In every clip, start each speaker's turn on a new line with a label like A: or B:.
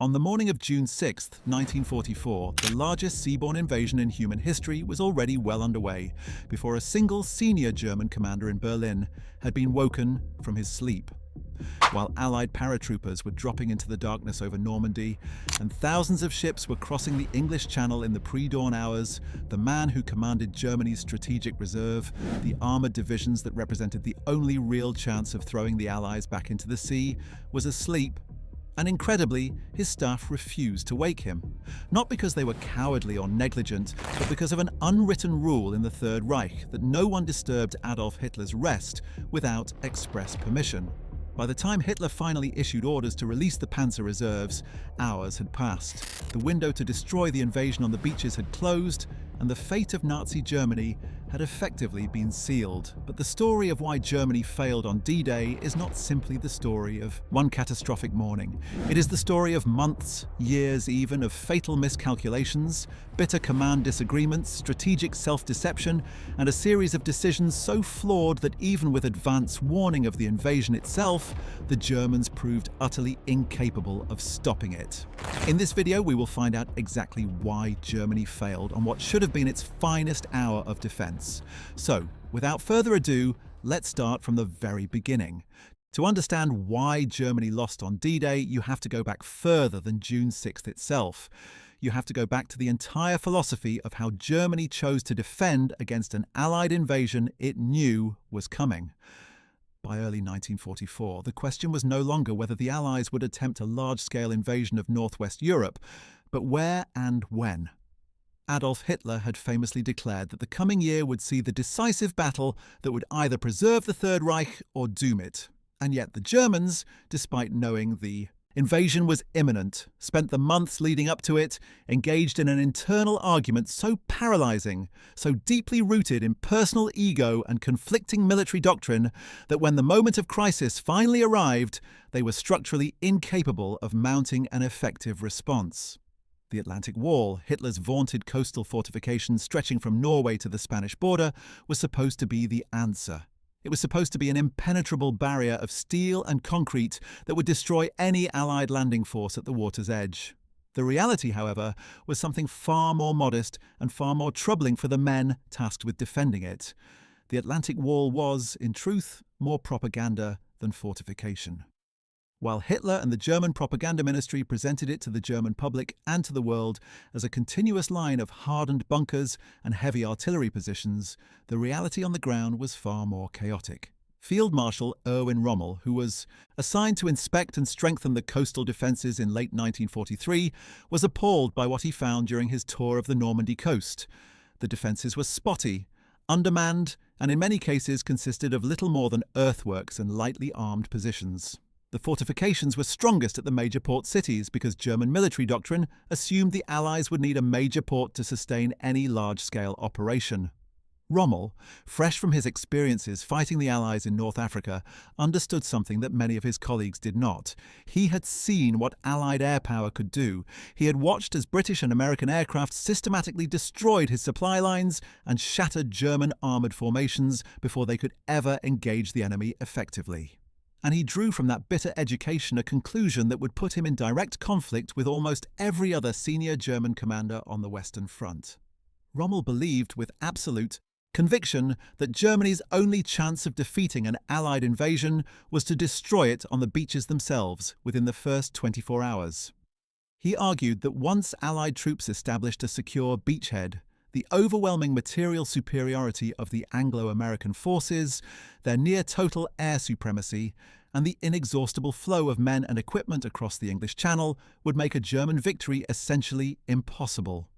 A: On the morning of June 6, 1944, the largest seaborne invasion in human history was already well underway before a single senior German commander in Berlin had been woken from his sleep. While Allied paratroopers were dropping into the darkness over Normandy and thousands of ships were crossing the English Channel in the pre-dawn hours, the man who commanded Germany's strategic reserve, the armoured divisions that represented the only real chance of throwing the Allies back into the sea, was asleep. And incredibly, his staff refused to wake him. Not because they were cowardly or negligent, but because of an unwritten rule in the Third Reich that no one disturbed Adolf Hitler's rest without express permission. By the time Hitler finally issued orders to release the Panzer reserves, hours had passed. The window to destroy the invasion on the beaches had closed, and the fate of Nazi Germany had effectively been sealed. But the story of why Germany failed on D-Day is not simply the story of one catastrophic morning. It is the story of months, years even, of fatal miscalculations, bitter command disagreements, strategic self-deception, and a series of decisions so flawed that even with advance warning of the invasion itself, the Germans proved utterly incapable of stopping it. In this video, we will find out exactly why Germany failed on what should have been its finest hour of defense. So, without further ado, let's start from the very beginning. To understand why Germany lost on D-Day, you have to go back further than June 6th itself. You have to go back to the entire philosophy of how Germany chose to defend against an Allied invasion it knew was coming. By early 1944, the question was no longer whether the Allies would attempt a large-scale invasion of Northwest Europe, but where and when. Adolf Hitler had famously declared that the coming year would see the decisive battle that would either preserve the Third Reich or doom it. And yet the Germans, despite knowing the invasion was imminent, spent the months leading up to it engaged in an internal argument so paralyzing, so deeply rooted in personal ego and conflicting military doctrine, that when the moment of crisis finally arrived, they were structurally incapable of mounting an effective response. The Atlantic Wall, Hitler's vaunted coastal fortification stretching from Norway to the Spanish border, was supposed to be the answer. It was supposed to be an impenetrable barrier of steel and concrete that would destroy any Allied landing force at the water's edge. The reality, however, was something far more modest and far more troubling for the men tasked with defending it. The Atlantic Wall was, in truth, more propaganda than fortification. While Hitler and the German propaganda ministry presented it to the German public and to the world as a continuous line of hardened bunkers and heavy artillery positions, the reality on the ground was far more chaotic. Field Marshal Erwin Rommel, who was assigned to inspect and strengthen the coastal defences in late 1943, was appalled by what he found during his tour of the Normandy coast. The defences were spotty, undermanned, and in many cases consisted of little more than earthworks and lightly armed positions. The fortifications were strongest at the major port cities because German military doctrine assumed the Allies would need a major port to sustain any large-scale operation. Rommel, fresh from his experiences fighting the Allies in North Africa, understood something that many of his colleagues did not. He had seen what Allied air power could do. He had watched as British and American aircraft systematically destroyed his supply lines and shattered German armoured formations before they could ever engage the enemy effectively. And he drew from that bitter education a conclusion that would put him in direct conflict with almost every other senior German commander on the Western Front. Rommel believed with absolute conviction that Germany's only chance of defeating an Allied invasion was to destroy it on the beaches themselves within the first 24 hours. He argued that once Allied troops established a secure beachhead, the overwhelming material superiority of the Anglo-American forces, their near-total air supremacy, and the inexhaustible flow of men and equipment across the English Channel would make a German victory essentially impossible.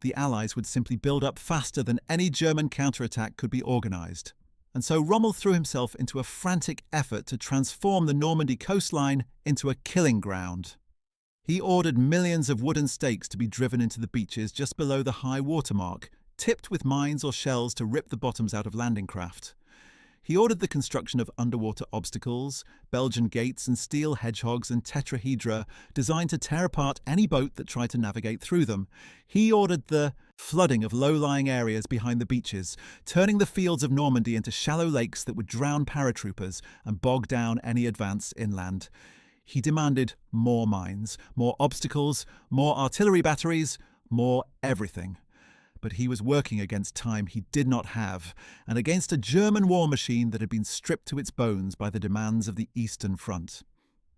A: The Allies would simply build up faster than any German counterattack could be organised. And so Rommel threw himself into a frantic effort to transform the Normandy coastline into a killing ground. He ordered millions of wooden stakes to be driven into the beaches just below the high water mark, tipped with mines or shells to rip the bottoms out of landing craft. He ordered the construction of underwater obstacles, Belgian gates and steel hedgehogs and tetrahedra designed to tear apart any boat that tried to navigate through them. He ordered the flooding of low-lying areas behind the beaches, turning the fields of Normandy into shallow lakes that would drown paratroopers and bog down any advance inland. He demanded more mines, more obstacles, more artillery batteries, more everything. But he was working against time he did not have, and against a German war machine that had been stripped to its bones by the demands of the Eastern Front.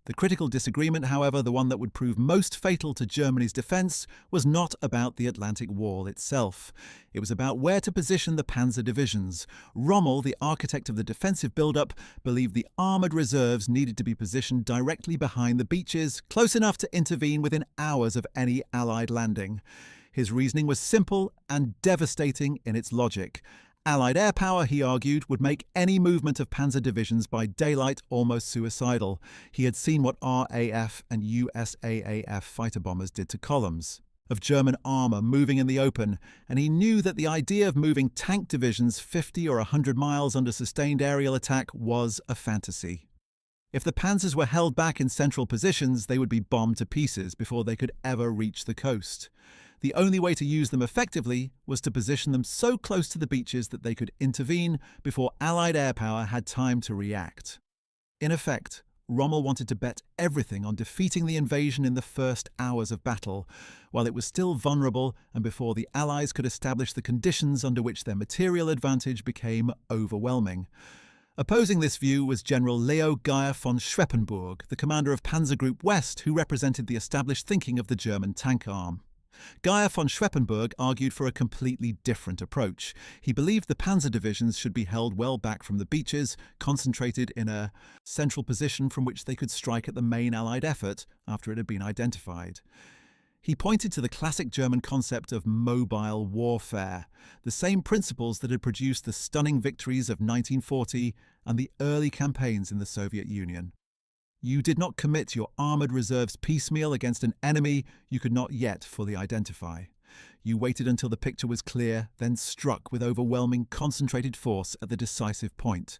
A: The critical disagreement, however, the one that would prove most fatal to Germany's defence, was not about the Atlantic Wall itself. It was about where to position the Panzer divisions. Rommel, the architect of the defensive build-up, believed the armoured reserves needed to be positioned directly behind the beaches, close enough to intervene within hours of any Allied landing. His reasoning was simple and devastating in its logic. Allied air power, he argued, would make any movement of panzer divisions by daylight almost suicidal. He had seen what RAF and USAAF fighter bombers did to columns of German armour moving in the open, and he knew that the idea of moving tank divisions 50 or 100 miles under sustained aerial attack was a fantasy. If the panzers were held back in central positions, they would be bombed to pieces before they could ever reach the coast. The only way to use them effectively was to position them so close to the beaches that they could intervene before Allied air power had time to react. In effect, Rommel wanted to bet everything on defeating the invasion in the first hours of battle, while it was still vulnerable and before the Allies could establish the conditions under which their material advantage became overwhelming. Opposing this view was General Leo Geyer von Schweppenburg, the commander of Panzer Group West, who represented the established thinking of the German tank arm. Geyer von Schweppenburg argued for a completely different approach. He believed the panzer divisions should be held well back from the beaches, concentrated in a central position from which they could strike at the main Allied effort after it had been identified. He pointed to the classic German concept of mobile warfare, the same principles that had produced the stunning victories of 1940 and the early campaigns in the Soviet Union. You did not commit your armoured reserves piecemeal against an enemy you could not yet fully identify. You waited until the picture was clear, then struck with overwhelming concentrated force at the decisive point.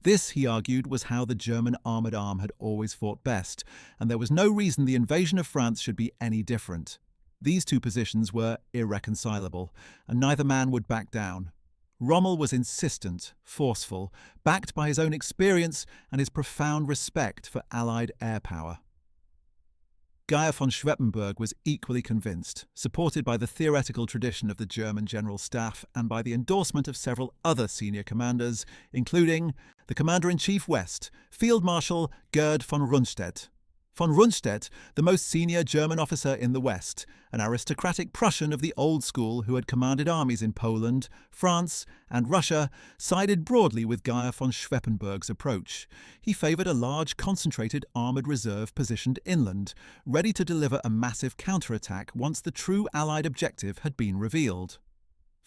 A: This, he argued, was how the German armoured arm had always fought best, and there was no reason the invasion of France should be any different. These two positions were irreconcilable, and neither man would back down. Rommel was insistent, forceful, backed by his own experience and his profound respect for Allied air power. Geyer von Schweppenburg was equally convinced, supported by the theoretical tradition of the German General Staff and by the endorsement of several other senior commanders, including the Commander-in-Chief West, Field Marshal Gerd von Rundstedt. Von Rundstedt, the most senior German officer in the West, an aristocratic Prussian of the old school who had commanded armies in Poland, France, and Russia, sided broadly with Geyer von Schweppenburg's approach. He favoured a large, concentrated armoured reserve positioned inland, ready to deliver a massive counterattack once the true Allied objective had been revealed.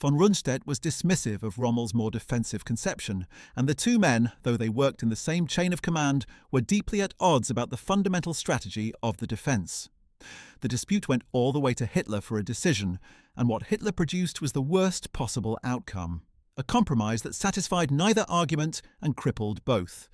A: Von Rundstedt was dismissive of Rommel's more defensive conception, and the two men, though they worked in the same chain of command, were deeply at odds about the fundamental strategy of the defence. The dispute went all the way to Hitler for a decision, and what Hitler produced was the worst possible outcome, a compromise that satisfied neither argument and crippled both.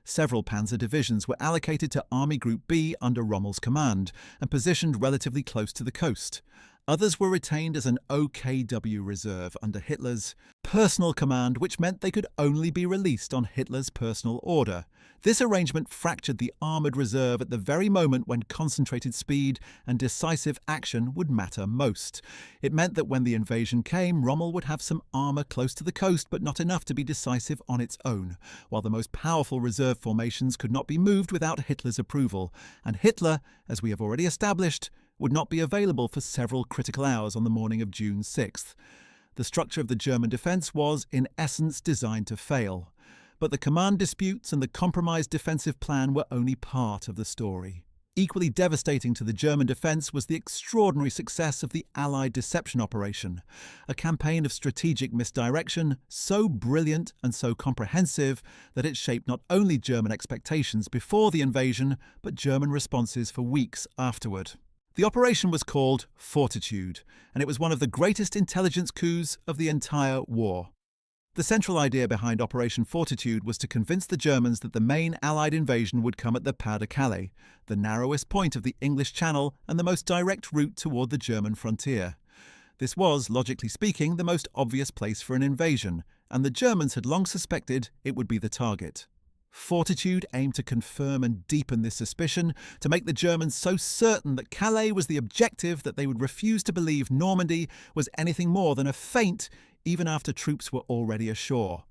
A: Several panzer divisions were allocated to Army Group B under Rommel's command and positioned relatively close to the coast. Others were retained as an OKW reserve under Hitler's personal command, which meant they could only be released on Hitler's personal order. This arrangement fractured the armoured reserve at the very moment when concentrated speed and decisive action would matter most. It meant that when the invasion came, Rommel would have some armour close to the coast, but not enough to be decisive on its own, while the most powerful reserve formations could not be moved without Hitler's approval. And Hitler, as we have already established, would not be available for several critical hours on the morning of June 6th. The structure of the German defence was, in essence, designed to fail. But the command disputes and the compromised defensive plan were only part of the story. Equally devastating to the German defence was the extraordinary success of the Allied deception operation, a campaign of strategic misdirection so brilliant and so comprehensive that it shaped not only German expectations before the invasion, but German responses for weeks afterward. The operation was called Fortitude, and it was one of the greatest intelligence coups of the entire war. The central idea behind Operation Fortitude was to convince the Germans that the main Allied invasion would come at the Pas de Calais, the narrowest point of the English Channel and the most direct route toward the German frontier. This was, logically speaking, the most obvious place for an invasion, and the Germans had long suspected it would be the target. Fortitude aimed to confirm and deepen this suspicion, to make the Germans so certain that Calais was the objective that they would refuse to believe Normandy was anything more than a feint, even after troops were already ashore.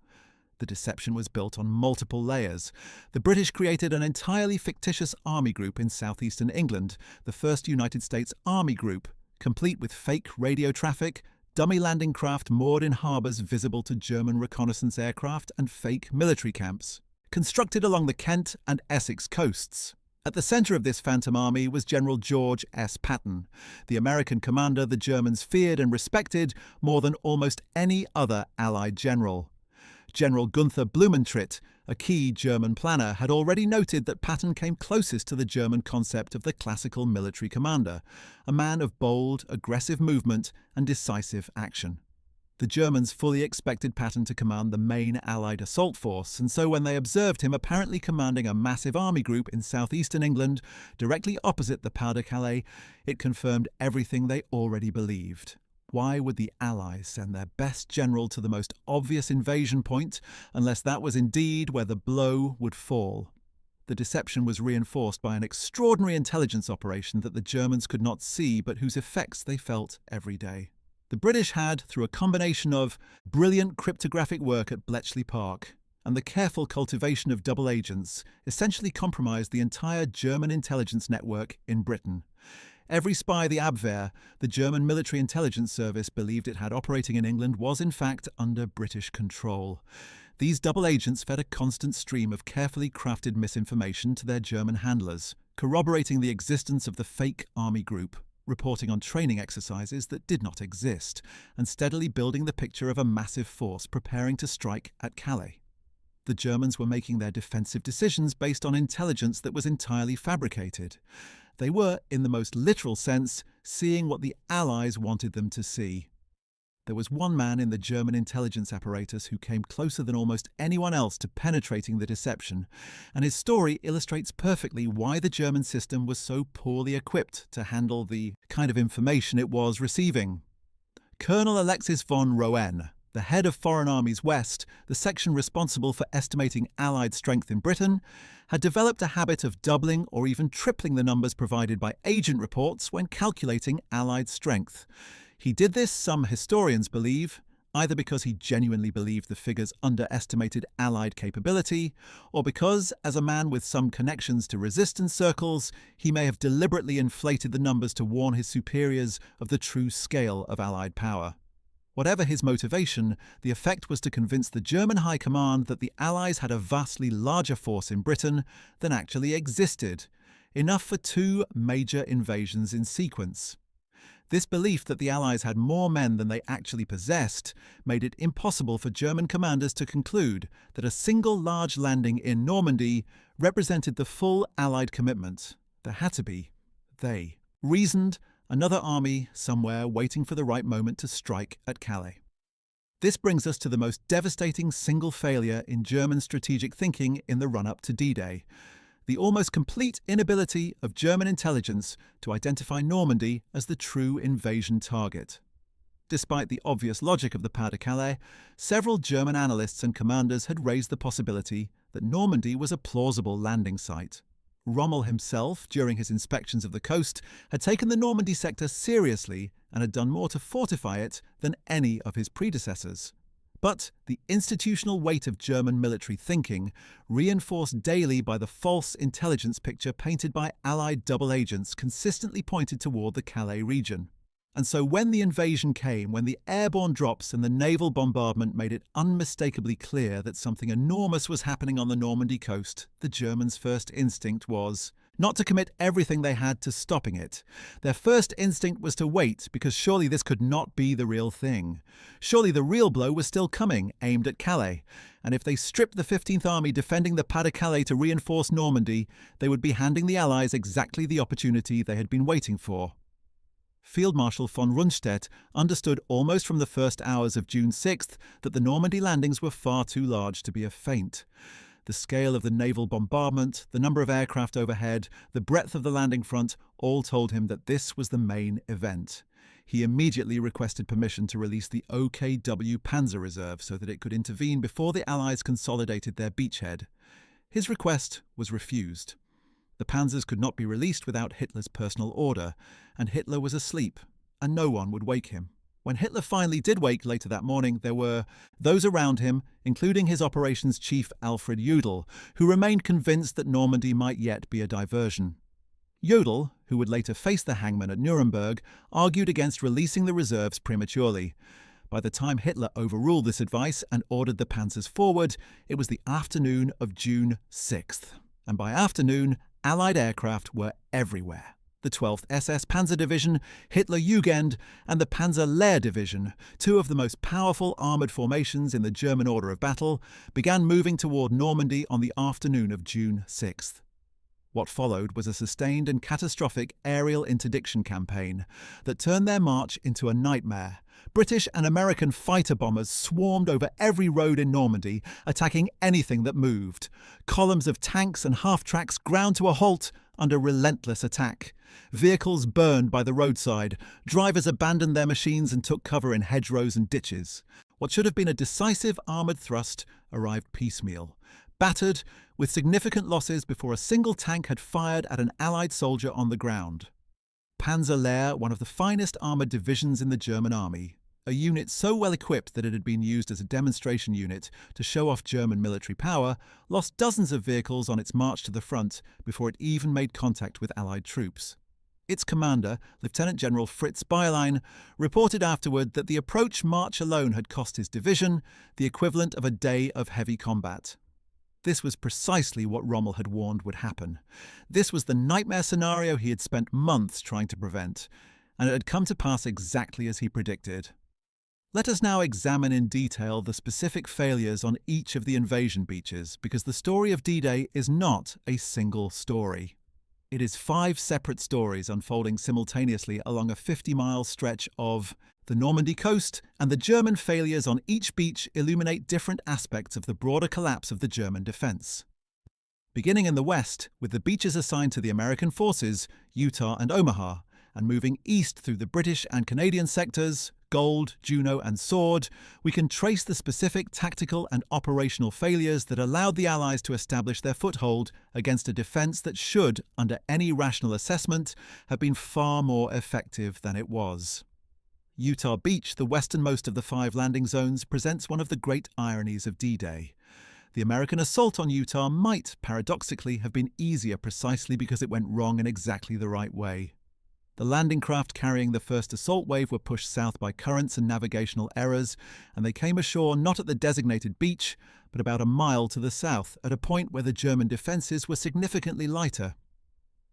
A: The deception was built on multiple layers. The British created an entirely fictitious army group in southeastern England, the 1st United States Army Group, complete with fake radio traffic, dummy landing craft moored in harbours visible to German reconnaissance aircraft, and fake military camps, constructed along the Kent and Essex coasts. At the centre of this phantom army was General George S. Patton, the American commander the Germans feared and respected more than almost any other Allied general. General Gunther Blumentritt, a key German planner, had already noted that Patton came closest to the German concept of the classical military commander, a man of bold, aggressive movement and decisive action. The Germans fully expected Patton to command the main Allied assault force, and so when they observed him apparently commanding a massive army group in southeastern England, directly opposite the Pas-de-Calais, it confirmed everything they already believed. Why would the Allies send their best general to the most obvious invasion point, unless that was indeed where the blow would fall? The deception was reinforced by an extraordinary intelligence operation that the Germans could not see, but whose effects they felt every day. The British had, through a combination of brilliant cryptographic work at Bletchley Park and the careful cultivation of double agents, essentially compromised the entire German intelligence network in Britain. Every spy the Abwehr, the German military intelligence service, believed it had operating in England was in fact under British control. These double agents fed a constant stream of carefully crafted misinformation to their German handlers, corroborating the existence of the fake army group, reporting on training exercises that did not exist, and steadily building the picture of a massive force preparing to strike at Calais. The Germans were making their defensive decisions based on intelligence that was entirely fabricated. They were, in the most literal sense, seeing what the Allies wanted them to see. There was one man in the German intelligence apparatus who came closer than almost anyone else to penetrating the deception, and his story illustrates perfectly why the German system was so poorly equipped to handle the kind of information it was receiving. Colonel Alexis von Roen, the head of Foreign Armies West, the section responsible for estimating Allied strength in Britain, had developed a habit of doubling or even tripling the numbers provided by agent reports when calculating Allied strength. He did this, some historians believe, either because he genuinely believed the figures underestimated Allied capability, or because, as a man with some connections to resistance circles, he may have deliberately inflated the numbers to warn his superiors of the true scale of Allied power. Whatever his motivation, the effect was to convince the German High Command that the Allies had a vastly larger force in Britain than actually existed, enough for 2 major invasions in sequence. This belief that the Allies had more men than they actually possessed made it impossible for German commanders to conclude that a single large landing in Normandy represented the full Allied commitment. There had to be, they reasoned, another army somewhere waiting for the right moment to strike at Calais. This brings us to the most devastating single failure in German strategic thinking in the run-up to D-Day: the almost complete inability of German intelligence to identify Normandy as the true invasion target. Despite the obvious logic of the Pas-de-Calais, several German analysts and commanders had raised the possibility that Normandy was a plausible landing site. Rommel himself, during his inspections of the coast, had taken the Normandy sector seriously and had done more to fortify it than any of his predecessors. But the institutional weight of German military thinking, reinforced daily by the false intelligence picture painted by Allied double agents, consistently pointed toward the Calais region. And so when the invasion came, when the airborne drops and the naval bombardment made it unmistakably clear that something enormous was happening on the Normandy coast, the Germans' first instinct was not to commit everything they had to stopping it. Their first instinct was to wait, because surely this could not be the real thing. Surely the real blow was still coming, aimed at Calais, and if they stripped the 15th Army defending the Pas-de-Calais to reinforce Normandy, they would be handing the Allies exactly the opportunity they had been waiting for. Field Marshal von Rundstedt understood almost from the first hours of June 6th that the Normandy landings were far too large to be a feint. The scale of the naval bombardment, the number of aircraft overhead, the breadth of the landing front all told him that this was the main event. He immediately requested permission to release the OKW Panzer Reserve so that it could intervene before the Allies consolidated their beachhead. His request was refused. The panzers could not be released without Hitler's personal order, and Hitler was asleep, and no one would wake him. When Hitler finally did wake later that morning, there were those around him, including his operations chief Alfred Jodl, who remained convinced that Normandy might yet be a diversion. Jodl, who would later face the hangman at Nuremberg, argued against releasing the reserves prematurely. By the time Hitler overruled this advice and ordered the panzers forward, it was the afternoon of June 6th. And by afternoon, Allied aircraft were everywhere. The 12th SS Panzer Division, Hitler Jugend, and the Panzer Lehr Division, two of the most powerful armoured formations in the German order of battle, began moving toward Normandy on the afternoon of June 6th. What followed was a sustained and catastrophic aerial interdiction campaign that turned their march into a nightmare. British and American fighter bombers swarmed over every road in Normandy, attacking anything that moved. Columns of tanks and half-tracks ground to a halt under relentless attack. Vehicles burned by the roadside. Drivers abandoned their machines and took cover in hedgerows and ditches. What should have been a decisive armoured thrust arrived piecemeal, battered, with significant losses before a single tank had fired at an Allied soldier on the ground. Panzer Lehr, one of the finest armoured divisions in the German army, a unit so well equipped that it had been used as a demonstration unit to show off German military power, lost dozens of vehicles on its march to the front before it even made contact with Allied troops. Its commander, Lieutenant General Fritz Bayerlein, reported afterward that the approach march alone had cost his division the equivalent of a day of heavy combat. This was precisely what Rommel had warned would happen. This was the nightmare scenario he had spent months trying to prevent, and it had come to pass exactly as he predicted. Let us now examine in detail the specific failures on each of the invasion beaches, because the story of D-Day is not a single story. It is 5 separate stories unfolding simultaneously along a 50-mile stretch of the Normandy coast, and the German failures on each beach illuminate different aspects of the broader collapse of the German defense. Beginning in the west, with the beaches assigned to the American forces, Utah and Omaha, and moving east through the British and Canadian sectors, Gold, Juno and Sword, we can trace the specific tactical and operational failures that allowed the Allies to establish their foothold against a defence that should, under any rational assessment, have been far more effective than it was. Utah Beach, the westernmost of the 5 landing zones, presents one of the great ironies of D-Day. The American assault on Utah might, paradoxically, have been easier precisely because it went wrong in exactly the right way. The landing craft carrying the first assault wave were pushed south by currents and navigational errors, and they came ashore not at the designated beach, but about a mile to the south, at a point where the German defences were significantly lighter.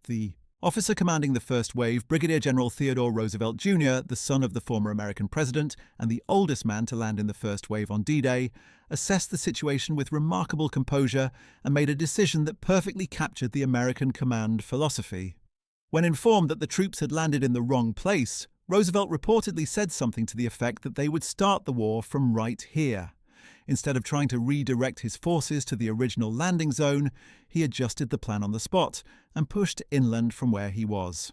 A: The officer commanding the first wave, Brigadier General Theodore Roosevelt Jr., the son of the former American president and the oldest man to land in the first wave on D-Day, assessed the situation with remarkable composure and made a decision that perfectly captured the American command philosophy. When informed that the troops had landed in the wrong place, Roosevelt reportedly said something to the effect that they would start the war from right here. Instead of trying to redirect his forces to the original landing zone, he adjusted the plan on the spot and pushed inland from where he was.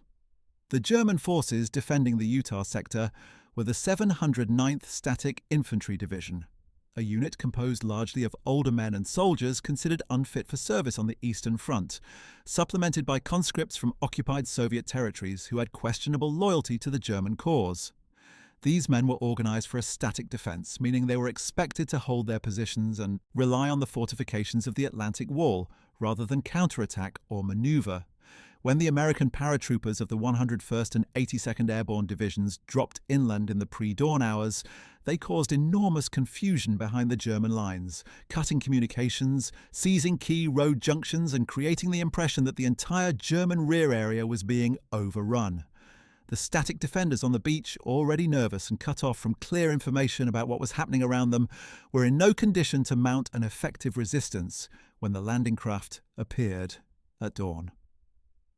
A: The German forces defending the Utah sector were the 709th Static Infantry Division, a unit composed largely of older men and soldiers considered unfit for service on the Eastern Front, supplemented by conscripts from occupied Soviet territories who had questionable loyalty to the German cause. These men were organized for a static defense, meaning they were expected to hold their positions and rely on the fortifications of the Atlantic Wall, rather than counterattack or maneuver. When the American paratroopers of the 101st and 82nd Airborne Divisions dropped inland in the pre-dawn hours, they caused enormous confusion behind the German lines, cutting communications, seizing key road junctions and creating the impression that the entire German rear area was being overrun. The static defenders on the beach, already nervous and cut off from clear information about what was happening around them, were in no condition to mount an effective resistance when the landing craft appeared at dawn.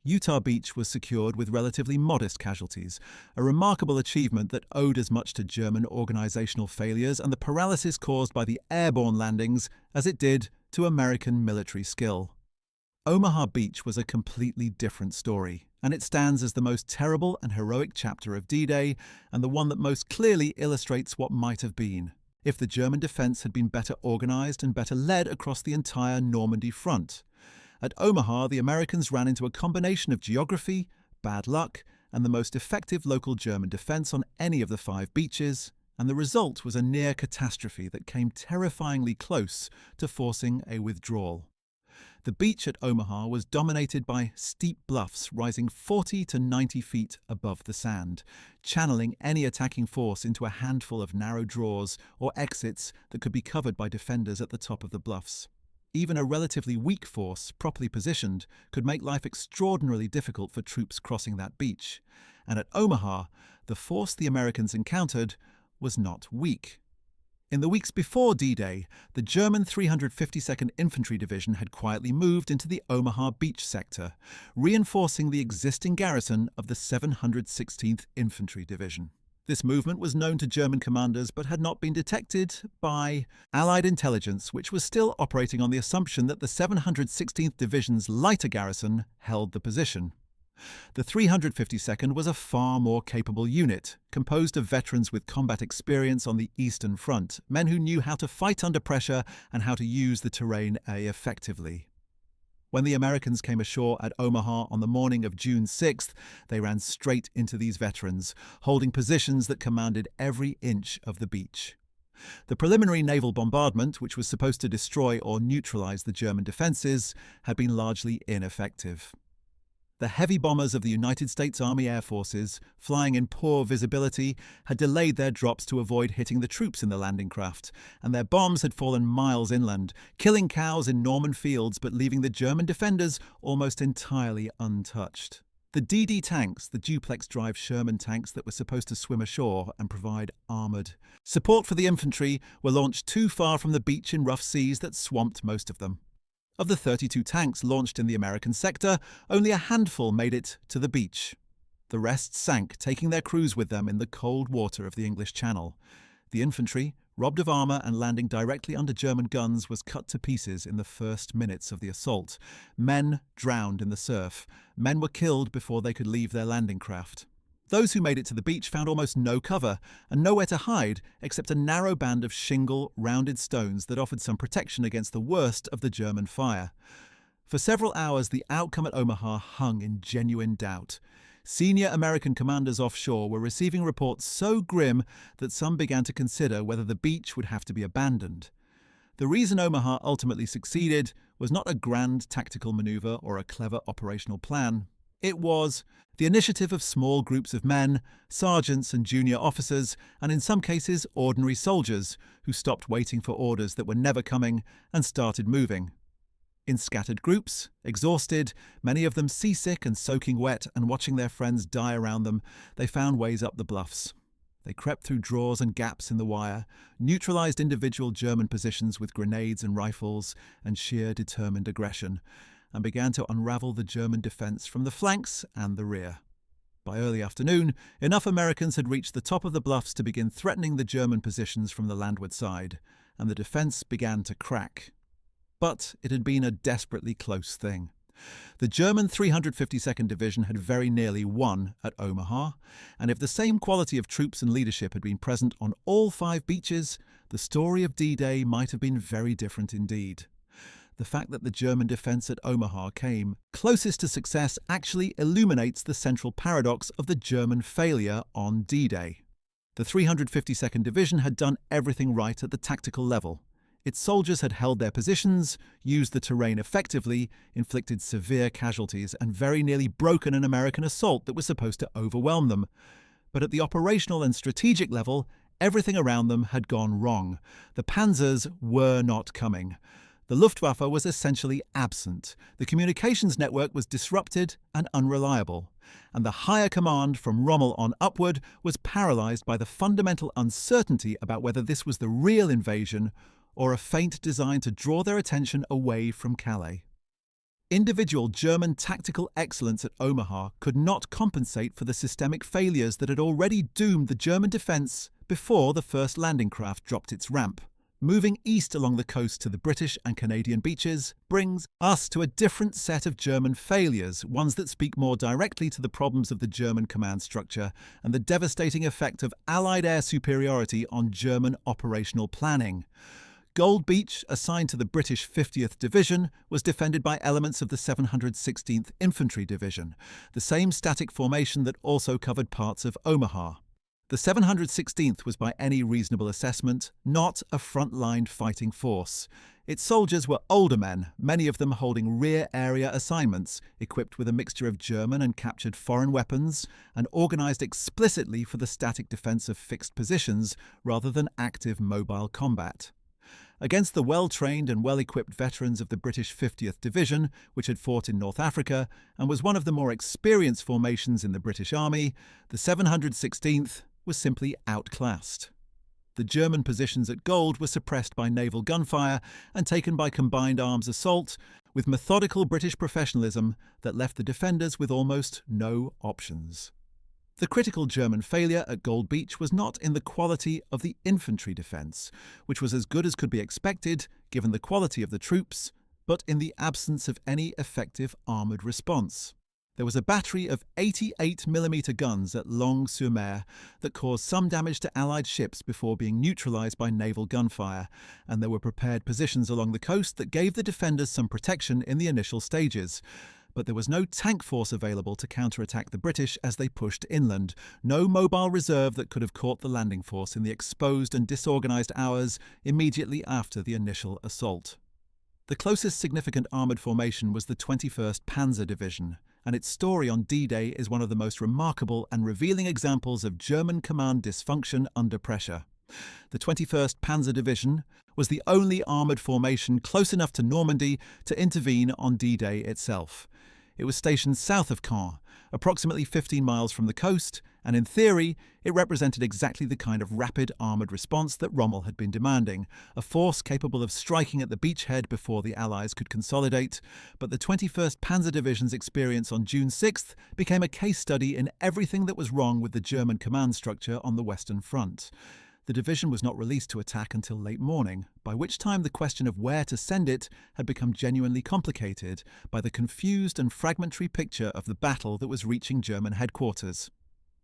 A: Utah Beach was secured with relatively modest casualties, a remarkable achievement that owed as much to German organizational failures and the paralysis caused by the airborne landings as it did to American military skill. Omaha Beach was a completely different story, and it stands as the most terrible and heroic chapter of D-Day and the one that most clearly illustrates what might have been. if the German defence had been better organised and better led across the entire Normandy front. At Omaha, the Americans ran into a combination of geography, bad luck, and the most effective local German defence on any of the 5 beaches, and the result was a near catastrophe that came terrifyingly close to forcing a withdrawal. The beach at Omaha was dominated by steep bluffs rising 40 to 90 feet above the sand, channeling any attacking force into a handful of narrow draws or exits that could be covered by defenders at the top of the bluffs. Even a relatively weak force, properly positioned, could make life extraordinarily difficult for troops crossing that beach. And at Omaha, the force the Americans encountered was not weak. In the weeks before D-Day, the German 352nd Infantry Division had quietly moved into the Omaha Beach sector, reinforcing the existing garrison of the 716th Infantry Division. This movement was known to German commanders but had not been detected by Allied intelligence, which was still operating on the assumption that the 716th Division's lighter garrison held the position. The 352nd was a far more capable unit, composed of veterans with combat experience on the Eastern Front, men who knew how to fight under pressure and how to use the terrain effectively. When the Americans came ashore at Omaha on the morning of June 6th, they ran straight into these veterans, holding positions that commanded every inch of the beach. The preliminary naval bombardment, which was supposed to destroy or neutralize the German defenses, had been largely ineffective. The heavy bombers of the United States Army Air Forces, flying in poor visibility, had delayed their drops to avoid hitting the troops in the landing craft, and their bombs had fallen miles inland, killing cows in Norman fields but leaving the German defenders almost entirely untouched. The DD tanks, the duplex-drive Sherman tanks that were supposed to swim ashore and provide armoured support for the infantry, were launched too far from the beach in rough seas that swamped most of them. Of the 32 tanks launched in the American sector, only a handful made it to the beach. The rest sank, taking their crews with them in the cold water of the English Channel. The infantry, robbed of armour and landing directly under German guns, was cut to pieces in the first minutes of the assault. Men drowned in the surf. Men were killed before they could leave their landing craft. Those who made it to the beach found almost no cover and nowhere to hide except a narrow band of shingle, rounded stones that offered some protection against the worst of the German fire. For several hours, the outcome at Omaha hung in genuine doubt. Senior American commanders offshore were receiving reports so grim that some began to consider whether the beach would have to be abandoned. The reason Omaha ultimately succeeded was not a grand tactical maneuver or a clever operational plan. It was the initiative of small groups of men, sergeants and junior officers, and in some cases ordinary soldiers, who stopped waiting for orders that were never coming and started moving. In scattered groups, exhausted, many of them seasick and soaking wet and watching their friends die around them, they found ways up the bluffs. They crept through draws and gaps in the wire, neutralized individual German positions with grenades and rifles and sheer determined aggression, and began to unravel the German defence from the flanks and the rear. By early afternoon, enough Americans had reached the top of the bluffs to begin threatening the German positions from the landward side, and the defence began to crack. But it had been a desperately close thing. The German 352nd Division had very nearly won at Omaha, and if the same quality of troops and leadership had been present on all 5 beaches, the story of D-Day might have been very different indeed. The fact that the German defence at Omaha came closest to success actually illuminates the central paradox of the German failure on D-Day. The 352nd Division had done everything right at the tactical level. Its soldiers had held their positions, used the terrain effectively, inflicted severe casualties, and very nearly broken an American assault that was supposed to overwhelm them. But at the operational and strategic level, everything around them had gone wrong. The Panzers were not coming. The Luftwaffe was essentially absent, the communications network was disrupted and unreliable, and the higher command from Rommel on upward was paralysed by the fundamental uncertainty about whether this was the real invasion or a feint designed to draw their attention away from Calais. Individual German tactical excellence at Omaha could not compensate for the systemic failures that had already doomed the German defence before the first landing craft dropped its ramp. Moving east along the coast to the British and Canadian beaches brings us to a different set of German failures, ones that speak more directly to the problems of the German command structure and the devastating effect of Allied air superiority on German operational planning. Gold Beach, assigned to the British 50th Division, was defended by elements of the 716th Infantry Division, the same static formation that also covered parts of Omaha. The 716th was by any reasonable assessment not a front-line fighting force. Its soldiers were older men, many of them holding rear area assignments, equipped with a mixture of German and captured foreign weapons, and organised explicitly for the static defence of fixed positions rather than active mobile combat. Against the well-trained and well-equipped veterans of the British 50th Division, which had fought in North Africa and was one of the more experienced formations in the British Army, the 716th was simply outclassed. The German positions at Gold were suppressed by naval gunfire and taken by combined arms assault, with methodical British professionalism that left the defenders with almost no options. The critical German failure at Gold Beach was not in the quality of the infantry defence, which was as good as could be expected given the quality of the troops, but in the absence of any effective armoured response. There was a battery of 88mm guns at Longues-sur-Mer that caused some damage to Allied ships before being neutralised by naval gunfire, and there were prepared positions along the coast that gave the defenders some protection in the initial stages. But there was no tank force available to counterattack the British as they pushed inland, no mobile reserve that could have caught the landing force in the exposed and disorganised hours immediately after the initial assault. The closest significant armoured formation was the 21st Panzer Division, and its story on D-Day is one of the most remarkable and revealing examples of German command dysfunction under pressure. The 21st Panzer Division was the only armoured formation close enough to Normandy to intervene on D-Day itself. It was stationed south of Caen, approximately 15 miles from the coast, and in theory, it represented exactly the kind of rapid armoured response that Rommel had been demanding, a force capable of striking at the beachhead before the Allies could consolidate. But the 21st Panzer Division's experience on June 6th became a case study in everything that was wrong with the German command structure on the Western Front. The division was not released to attack until late morning, by which time the question of where to send it had become genuinely complicated by the confused and fragmentary picture of the battle that was reaching German headquarters.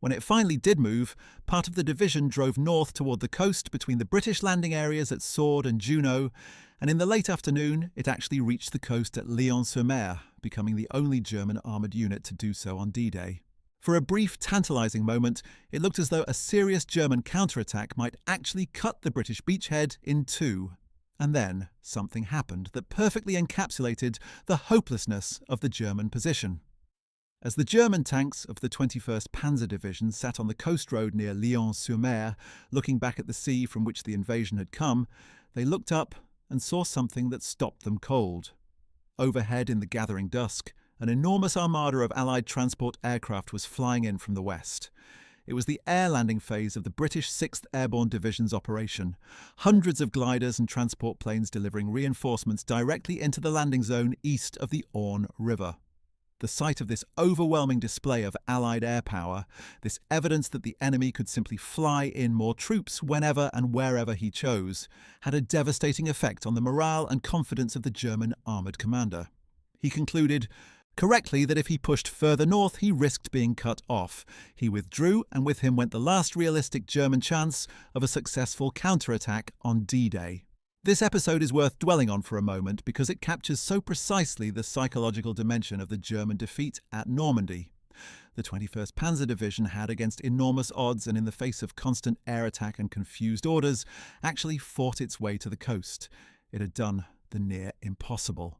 A: When it finally did move, part of the division drove north toward the coast between the British landing areas at Sword and Juno, and in the late afternoon it actually reached the coast at Lyons-sur-Mer, becoming the only German armoured unit to do so on D-Day. For a brief, tantalising moment, it looked as though a serious German counterattack might actually cut the British beachhead in two. And then something happened that perfectly encapsulated the hopelessness of the German position. As the German tanks of the 21st Panzer Division sat on the coast road near Lyons-sur-Mer, looking back at the sea from which the invasion had come, they looked up and saw something that stopped them cold. Overhead in the gathering dusk, an enormous armada of Allied transport aircraft was flying in from the west. It was the air landing phase of the British 6th Airborne Division's operation, hundreds of gliders and transport planes delivering reinforcements directly into the landing zone east of the Orne River. The sight of this overwhelming display of Allied air power, this evidence that the enemy could simply fly in more troops whenever and wherever he chose, had a devastating effect on the morale and confidence of the German armoured commander. He concluded correctly that if he pushed further north, he risked being cut off. He withdrew, and with him went the last realistic German chance of a successful counterattack on D-Day. This episode is worth dwelling on for a moment because it captures so precisely the psychological dimension of the German defeat at Normandy. The 21st Panzer Division had, against enormous odds and in the face of constant air attack and confused orders, actually fought its way to the coast. It had done the near impossible.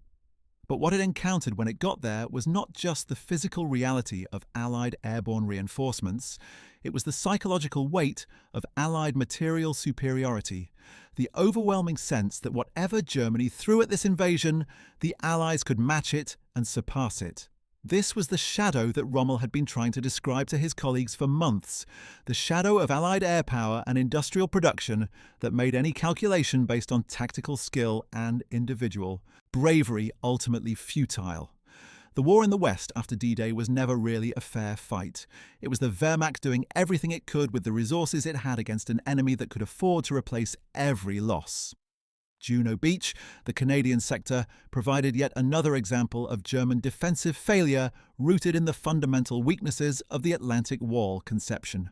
A: But what it encountered when it got there was not just the physical reality of Allied airborne reinforcements, it was the psychological weight of Allied material superiority, the overwhelming sense that whatever Germany threw at this invasion, the Allies could match it and surpass it. This was the shadow that Rommel had been trying to describe to his colleagues for months, the shadow of Allied air power and industrial production that made any calculation based on tactical skill and individual bravery ultimately futile. The war in the West after D-Day was never really a fair fight. It was the Wehrmacht doing everything it could with the resources it had against an enemy that could afford to replace every loss. Juno Beach, the Canadian sector, provided yet another example of German defensive failure rooted in the fundamental weaknesses of the Atlantic Wall conception.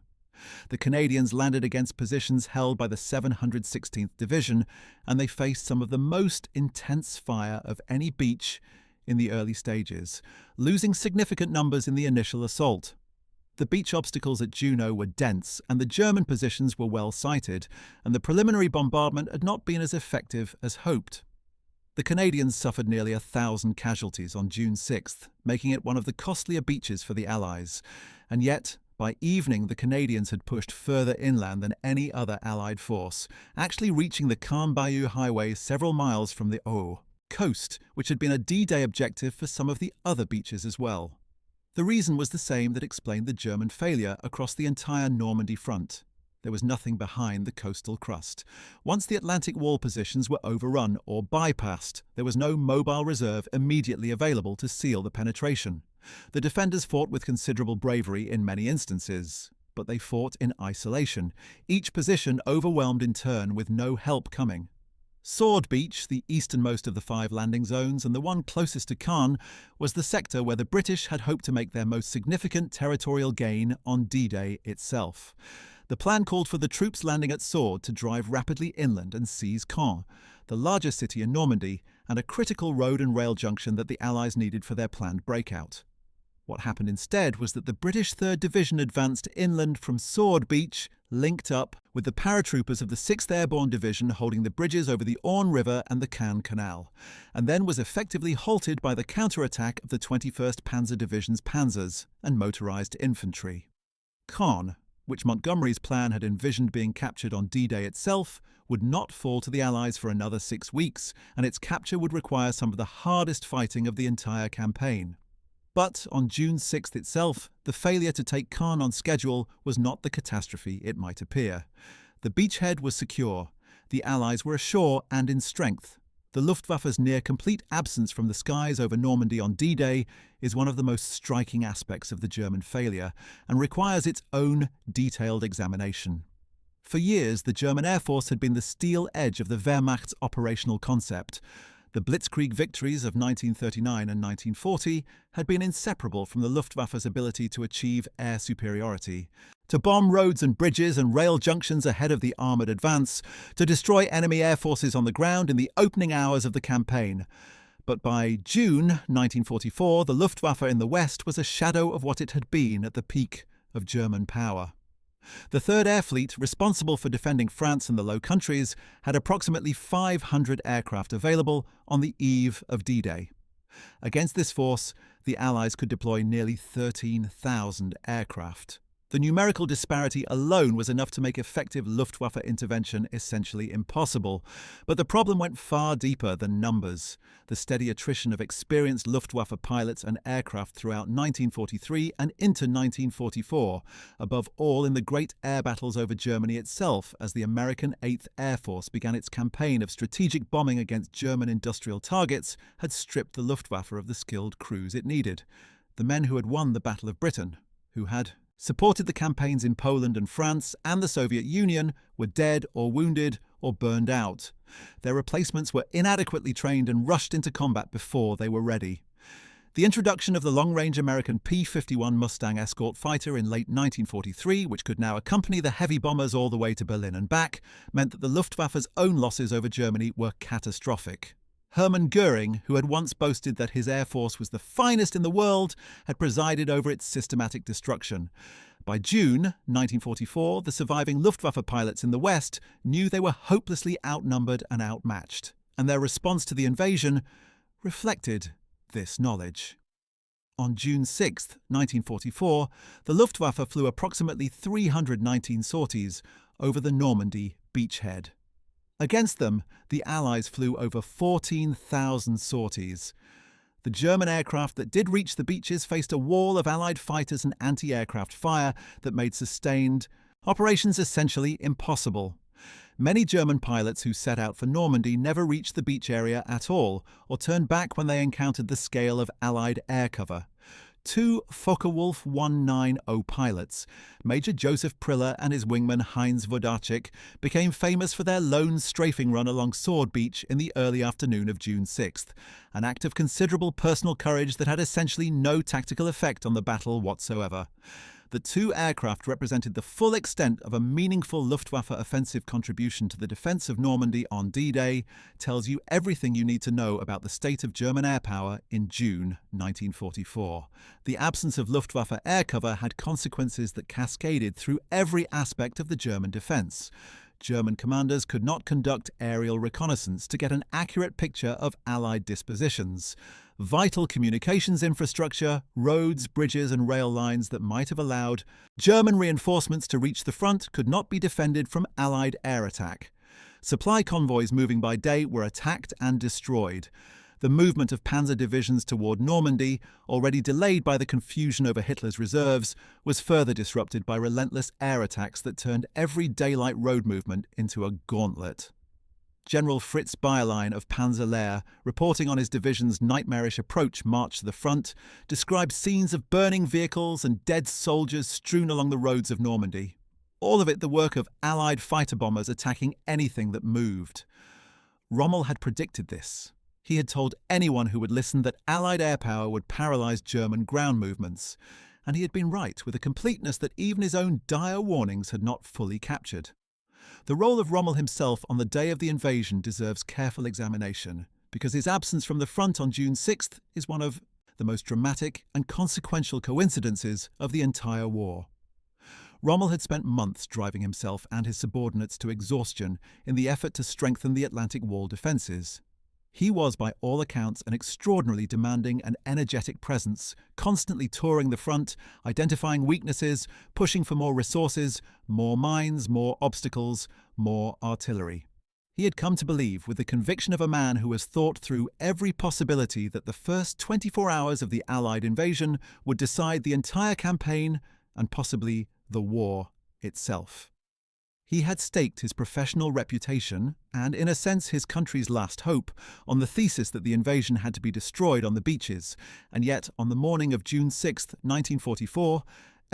A: The Canadians landed against positions held by the 716th Division, and they faced some of the most intense fire of any beach in the early stages, losing significant numbers in the initial assault. The beach obstacles at Juno were dense, and the German positions were well sighted, and the preliminary bombardment had not been as effective as hoped. The Canadians suffered nearly 1,000 casualties on June 6th, making it one of the costlier beaches for the Allies. And yet, by evening, the Canadians had pushed further inland than any other Allied force, actually reaching the Caen Bayou Highway several miles from the coast, which had been a D-Day objective for some of the other beaches as well. The reason was the same that explained the German failure across the entire Normandy front. There was nothing behind the coastal crust. Once the Atlantic Wall positions were overrun or bypassed, there was no mobile reserve immediately available to seal the penetration. The defenders fought with considerable bravery in many instances, but they fought in isolation, each position overwhelmed in turn with no help coming. Sword Beach, the easternmost of the 5 landing zones and the one closest to Caen, was the sector where the British had hoped to make their most significant territorial gain on D-Day itself. The plan called for the troops landing at Sword to drive rapidly inland and seize Caen, the largest city in Normandy, and a critical road and rail junction that the Allies needed for their planned breakout. What happened instead was that the British 3rd Division advanced inland from Sword Beach, linked up with the paratroopers of the 6th Airborne Division holding the bridges over the Orne River and the Caen Canal, and then was effectively halted by the counterattack of the 21st Panzer Division's Panzers and motorized infantry. Caen, which Montgomery's plan had envisioned being captured on D-Day itself, would not fall to the Allies for another 6 weeks, and its capture would require some of the hardest fighting of the entire campaign. But on June 6th itself, the failure to take Caen on schedule was not the catastrophe it might appear. The beachhead was secure. The Allies were ashore and in strength. The Luftwaffe's near-complete absence from the skies over Normandy on D-Day is one of the most striking aspects of the German failure and requires its own detailed examination. For years, the German Air Force had been the steel edge of the Wehrmacht's operational concept. The Blitzkrieg victories of 1939 and 1940 had been inseparable from the Luftwaffe's ability to achieve air superiority, to bomb roads and bridges and rail junctions ahead of the armoured advance, to destroy enemy air forces on the ground in the opening hours of the campaign. But by June 1944, the Luftwaffe in the West was a shadow of what it had been at the peak of German power. The 3rd Air Fleet, responsible for defending France and the Low Countries, had approximately 500 aircraft available on the eve of D-Day. Against this force, the Allies could deploy nearly 13,000 aircraft. The numerical disparity alone was enough to make effective Luftwaffe intervention essentially impossible. But the problem went far deeper than numbers. The steady attrition of experienced Luftwaffe pilots and aircraft throughout 1943 and into 1944, above all in the great air battles over Germany itself as the American 8th Air Force began its campaign of strategic bombing against German industrial targets, had stripped the Luftwaffe of the skilled crews it needed. The men who had won the Battle of Britain, who had supported the campaigns in Poland and France and the Soviet Union, were dead or wounded or burned out. Their replacements were inadequately trained and rushed into combat before they were ready. The introduction of the long-range American P-51 Mustang escort fighter in late 1943, which could now accompany the heavy bombers all the way to Berlin and back, meant that the Luftwaffe's own losses over Germany were catastrophic. Hermann Göring, who had once boasted that his air force was the finest in the world, had presided over its systematic destruction. By June 1944, the surviving Luftwaffe pilots in the West knew they were hopelessly outnumbered and outmatched, and their response to the invasion reflected this knowledge. On June 6, 1944, the Luftwaffe flew approximately 319 sorties over the Normandy beachhead. Against them, the Allies flew over 14,000 sorties. The German aircraft that did reach the beaches faced a wall of Allied fighters and anti-aircraft fire that made sustained operations essentially impossible. Many German pilots who set out for Normandy never reached the beach area at all, or turned back when they encountered the scale of Allied air cover. Two Focke-Wulf 190 pilots, Major Joseph Priller and his wingman Heinz Wodacek, became famous for their lone strafing run along Sword Beach in the early afternoon of June 6th, an act of considerable personal courage that had essentially no tactical effect on the battle whatsoever. The two aircraft represented the full extent of a meaningful Luftwaffe offensive contribution to the defence of Normandy on D-Day, tells you everything you need to know about the state of German air power in June 1944. The absence of Luftwaffe air cover had consequences that cascaded through every aspect of the German defence. German commanders could not conduct aerial reconnaissance to get an accurate picture of Allied dispositions. Vital communications infrastructure, roads, bridges and rail lines that might have allowed German reinforcements to reach the front could not be defended from Allied air attack. Supply convoys moving by day were attacked and destroyed. The movement of panzer divisions toward Normandy, already delayed by the confusion over Hitler's reserves, was further disrupted by relentless air attacks that turned every daylight road movement into a gauntlet. General Fritz Bayerlein of Panzer Lehr, reporting on his division's nightmarish approach march to the front, described scenes of burning vehicles and dead soldiers strewn along the roads of Normandy. All of it the work of Allied fighter bombers attacking anything that moved. Rommel had predicted this. He had told anyone who would listen that Allied air power would paralyse German ground movements, and he had been right with a completeness that even his own dire warnings had not fully captured. The role of Rommel himself on the day of the invasion deserves careful examination, because his absence from the front on June 6th is one of the most dramatic and consequential coincidences of the entire war. Rommel had spent months driving himself and his subordinates to exhaustion in the effort to strengthen the Atlantic Wall defences. He was, by all accounts, an extraordinarily demanding and energetic presence, constantly touring the front, identifying weaknesses, pushing for more resources, more mines, more obstacles, more artillery. He had come to believe, with the conviction of a man who has thought through every possibility, that the first 24 hours of the Allied invasion would decide the entire campaign and possibly the war itself. He had staked his professional reputation, and in a sense his country's last hope, on the thesis that the invasion had to be destroyed on the beaches, and yet on the morning of June 6, 1944,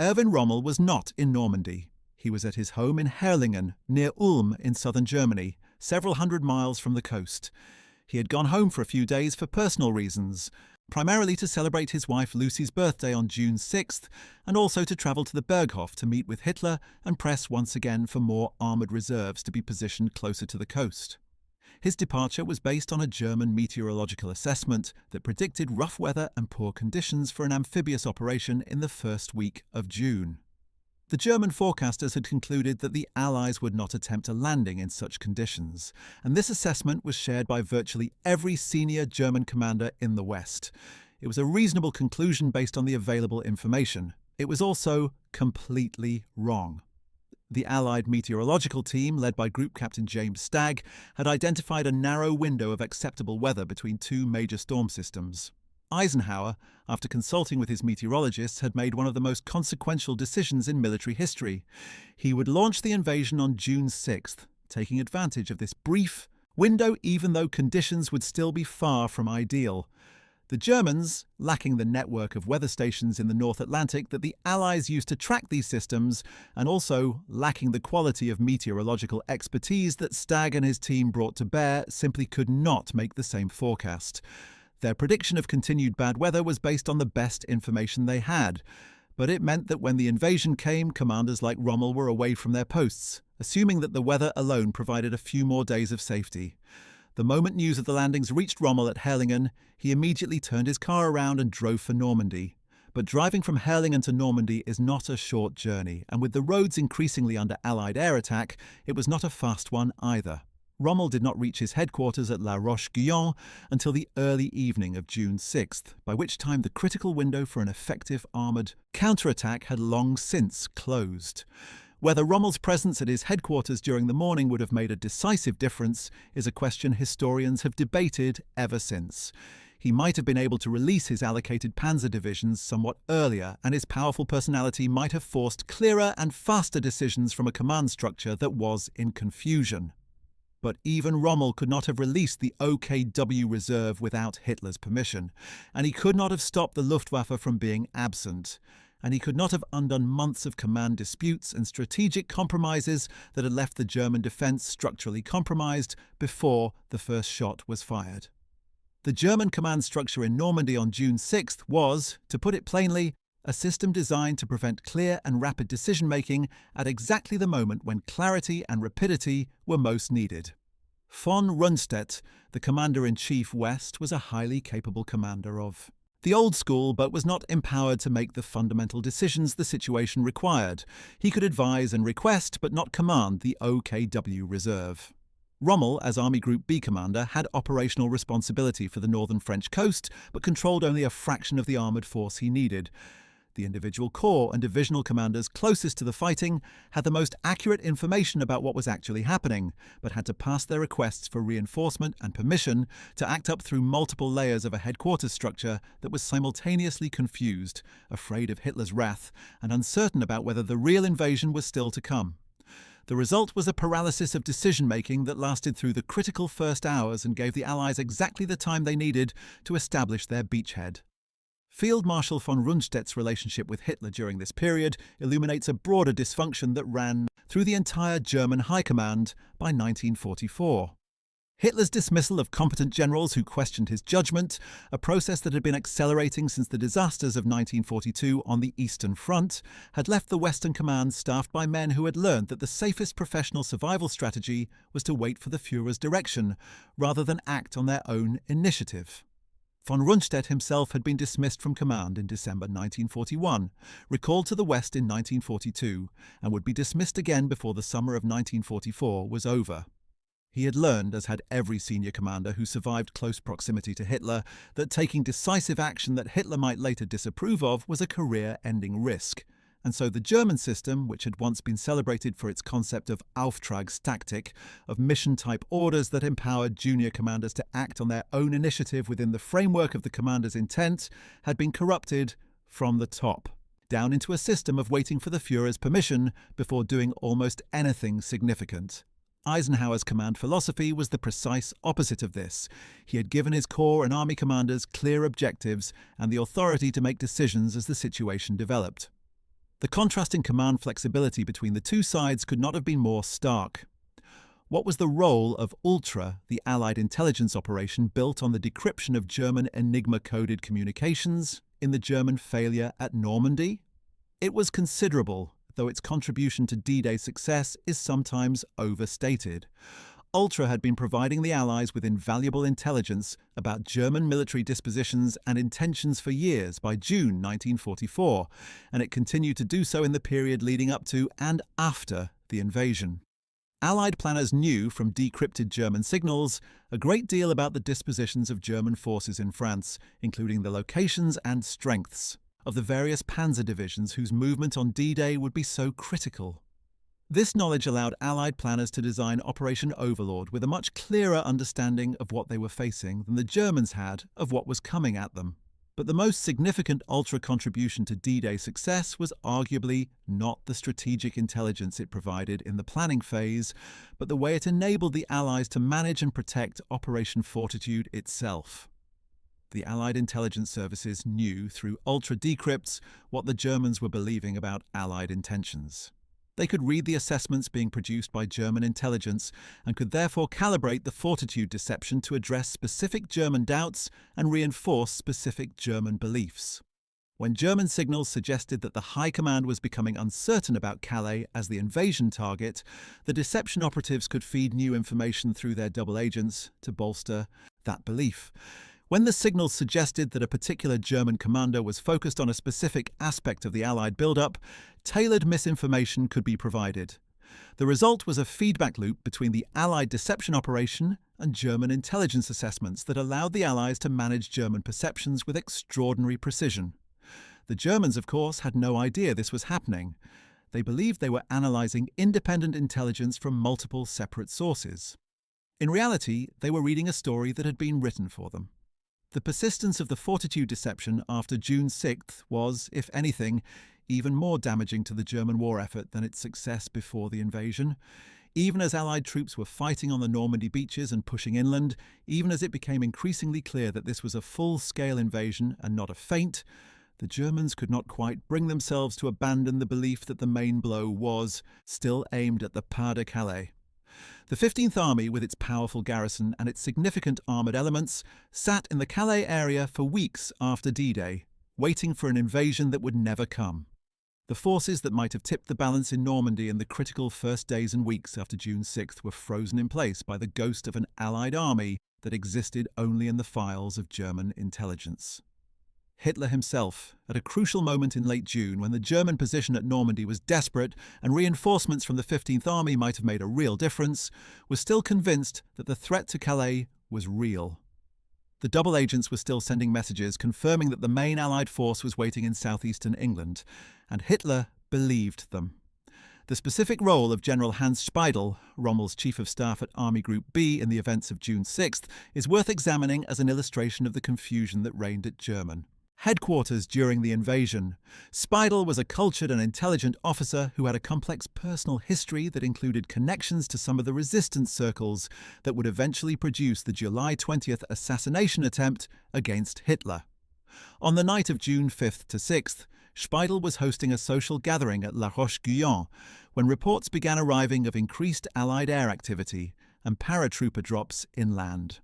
A: Erwin Rommel was not in Normandy. He was at his home in Herrlingen, near Ulm in southern Germany, several hundred miles from the coast. He had gone home for a few days for personal reasons, primarily to celebrate his wife Lucy's birthday on June 6th, and also to travel to the Berghof to meet with Hitler and press once again for more armoured reserves to be positioned closer to the coast. His departure was based on a German meteorological assessment that predicted rough weather and poor conditions for an amphibious operation in the first week of June. The German forecasters had concluded that the Allies would not attempt a landing in such conditions, and this assessment was shared by virtually every senior German commander in the West. It was a reasonable conclusion based on the available information. It was also completely wrong. The Allied meteorological team, led by Group Captain James Stagg, had identified a narrow window of acceptable weather between two major storm systems. Eisenhower, after consulting with his meteorologists, had made one of the most consequential decisions in military history. He would launch the invasion on June 6th, taking advantage of this brief window even though conditions would still be far from ideal. The Germans, lacking the network of weather stations in the North Atlantic that the Allies used to track these systems, and also lacking the quality of meteorological expertise that Stagg and his team brought to bear, simply could not make the same forecast. Their prediction of continued bad weather was based on the best information they had, but it meant that when the invasion came, commanders like Rommel were away from their posts, assuming that the weather alone provided a few more days of safety. The moment news of the landings reached Rommel at Herrlingen, he immediately turned his car around and drove for Normandy. But driving from Herrlingen to Normandy is not a short journey, and with the roads increasingly under Allied air attack, it was not a fast one either. Rommel did not reach his headquarters at La Roche-Guyon until the early evening of June 6th, by which time the critical window for an effective armoured counterattack had long since closed. Whether Rommel's presence at his headquarters during the morning would have made a decisive difference is a question historians have debated ever since. He might have been able to release his allocated panzer divisions somewhat earlier, and his powerful personality might have forced clearer and faster decisions from a command structure that was in confusion. But even Rommel could not have released the OKW reserve without Hitler's permission, and he could not have stopped the Luftwaffe from being absent, and he could not have undone months of command disputes and strategic compromises that had left the German defence structurally compromised before the first shot was fired. The German command structure in Normandy on June 6th was, to put it plainly, a system designed to prevent clear and rapid decision-making at exactly the moment when clarity and rapidity were most needed. Von Rundstedt, the commander-in-chief west, was a highly capable commander of the old school, but was not empowered to make the fundamental decisions the situation required. He could advise and request, but not command the OKW reserve. Rommel, as Army Group B commander, had operational responsibility for the northern French coast, but controlled only a fraction of the armoured force he needed. The individual corps and divisional commanders closest to the fighting had the most accurate information about what was actually happening, but had to pass their requests for reinforcement and permission to act up through multiple layers of a headquarters structure that was simultaneously confused, afraid of Hitler's wrath, and uncertain about whether the real invasion was still to come. The result was a paralysis of decision-making that lasted through the critical first hours and gave the Allies exactly the time they needed to establish their beachhead. Field Marshal von Rundstedt's relationship with Hitler during this period illuminates a broader dysfunction that ran through the entire German High Command by 1944. Hitler's dismissal of competent generals who questioned his judgment, a process that had been accelerating since the disasters of 1942 on the Eastern Front, had left the Western Command staffed by men who had learned that the safest professional survival strategy was to wait for the Führer's direction, rather than act on their own initiative. Von Rundstedt himself had been dismissed from command in December 1941, recalled to the West in 1942, and would be dismissed again before the summer of 1944 was over. He had learned, as had every senior commander who survived close proximity to Hitler, that taking decisive action that Hitler might later disapprove of was a career-ending risk. And so the German system, which had once been celebrated for its concept of Auftragstaktik, of mission-type orders that empowered junior commanders to act on their own initiative within the framework of the commander's intent, had been corrupted from the top, down into a system of waiting for the Führer's permission before doing almost anything significant. Eisenhower's command philosophy was the precise opposite of this. He had given his corps and army commanders clear objectives and the authority to make decisions as the situation developed. The contrast in command flexibility between the two sides could not have been more stark. What was the role of Ultra, the Allied intelligence operation built on the decryption of German Enigma-coded communications, in the German failure at Normandy? It was considerable, though its contribution to D-Day success is sometimes overstated. Ultra had been providing the Allies with invaluable intelligence about German military dispositions and intentions for years by June 1944, and it continued to do so in the period leading up to and after the invasion. Allied planners knew from decrypted German signals a great deal about the dispositions of German forces in France, including the locations and strengths of the various Panzer divisions whose movement on D-Day would be so critical. This knowledge allowed Allied planners to design Operation Overlord with a much clearer understanding of what they were facing than the Germans had of what was coming at them. But the most significant Ultra contribution to D-Day success was arguably not the strategic intelligence it provided in the planning phase, but the way it enabled the Allies to manage and protect Operation Fortitude itself. The Allied intelligence services knew through Ultra decrypts what the Germans were believing about Allied intentions. They could read the assessments being produced by German intelligence and could therefore calibrate the Fortitude deception to address specific German doubts and reinforce specific German beliefs. When German signals suggested that the High Command was becoming uncertain about Calais as the invasion target, the deception operatives could feed new information through their double agents to bolster that belief. When the signals suggested that a particular German commander was focused on a specific aspect of the Allied build-up, tailored misinformation could be provided. The result was a feedback loop between the Allied deception operation and German intelligence assessments that allowed the Allies to manage German perceptions with extraordinary precision. The Germans, of course, had no idea this was happening. They believed they were analysing independent intelligence from multiple separate sources. In reality, they were reading a story that had been written for them. The persistence of the Fortitude deception after June 6th was, if anything, even more damaging to the German war effort than its success before the invasion. Even as Allied troops were fighting on the Normandy beaches and pushing inland, even as it became increasingly clear that this was a full-scale invasion and not a feint, the Germans could not quite bring themselves to abandon the belief that the main blow was still aimed at the Pas de Calais. The 15th Army, with its powerful garrison and its significant armoured elements, sat in the Calais area for weeks after D-Day, waiting for an invasion that would never come. The forces that might have tipped the balance in Normandy in the critical first days and weeks after June 6th were frozen in place by the ghost of an Allied army that existed only in the files of German intelligence. Hitler himself, at a crucial moment in late June when the German position at Normandy was desperate and reinforcements from the 15th Army might have made a real difference, was still convinced that the threat to Calais was real. The double agents were still sending messages confirming that the main Allied force was waiting in southeastern England, and Hitler believed them. The specific role of General Hans Speidel, Rommel's chief of staff at Army Group B in the events of June 6th, is worth examining as an illustration of the confusion that reigned at German headquarters during the invasion. Speidel was a cultured and intelligent officer who had a complex personal history that included connections to some of the resistance circles that would eventually produce the July 20th assassination attempt against Hitler. On the night of June 5th to 6th, Speidel was hosting a social gathering at La Roche-Guyon when reports began arriving of increased Allied air activity and paratrooper drops inland.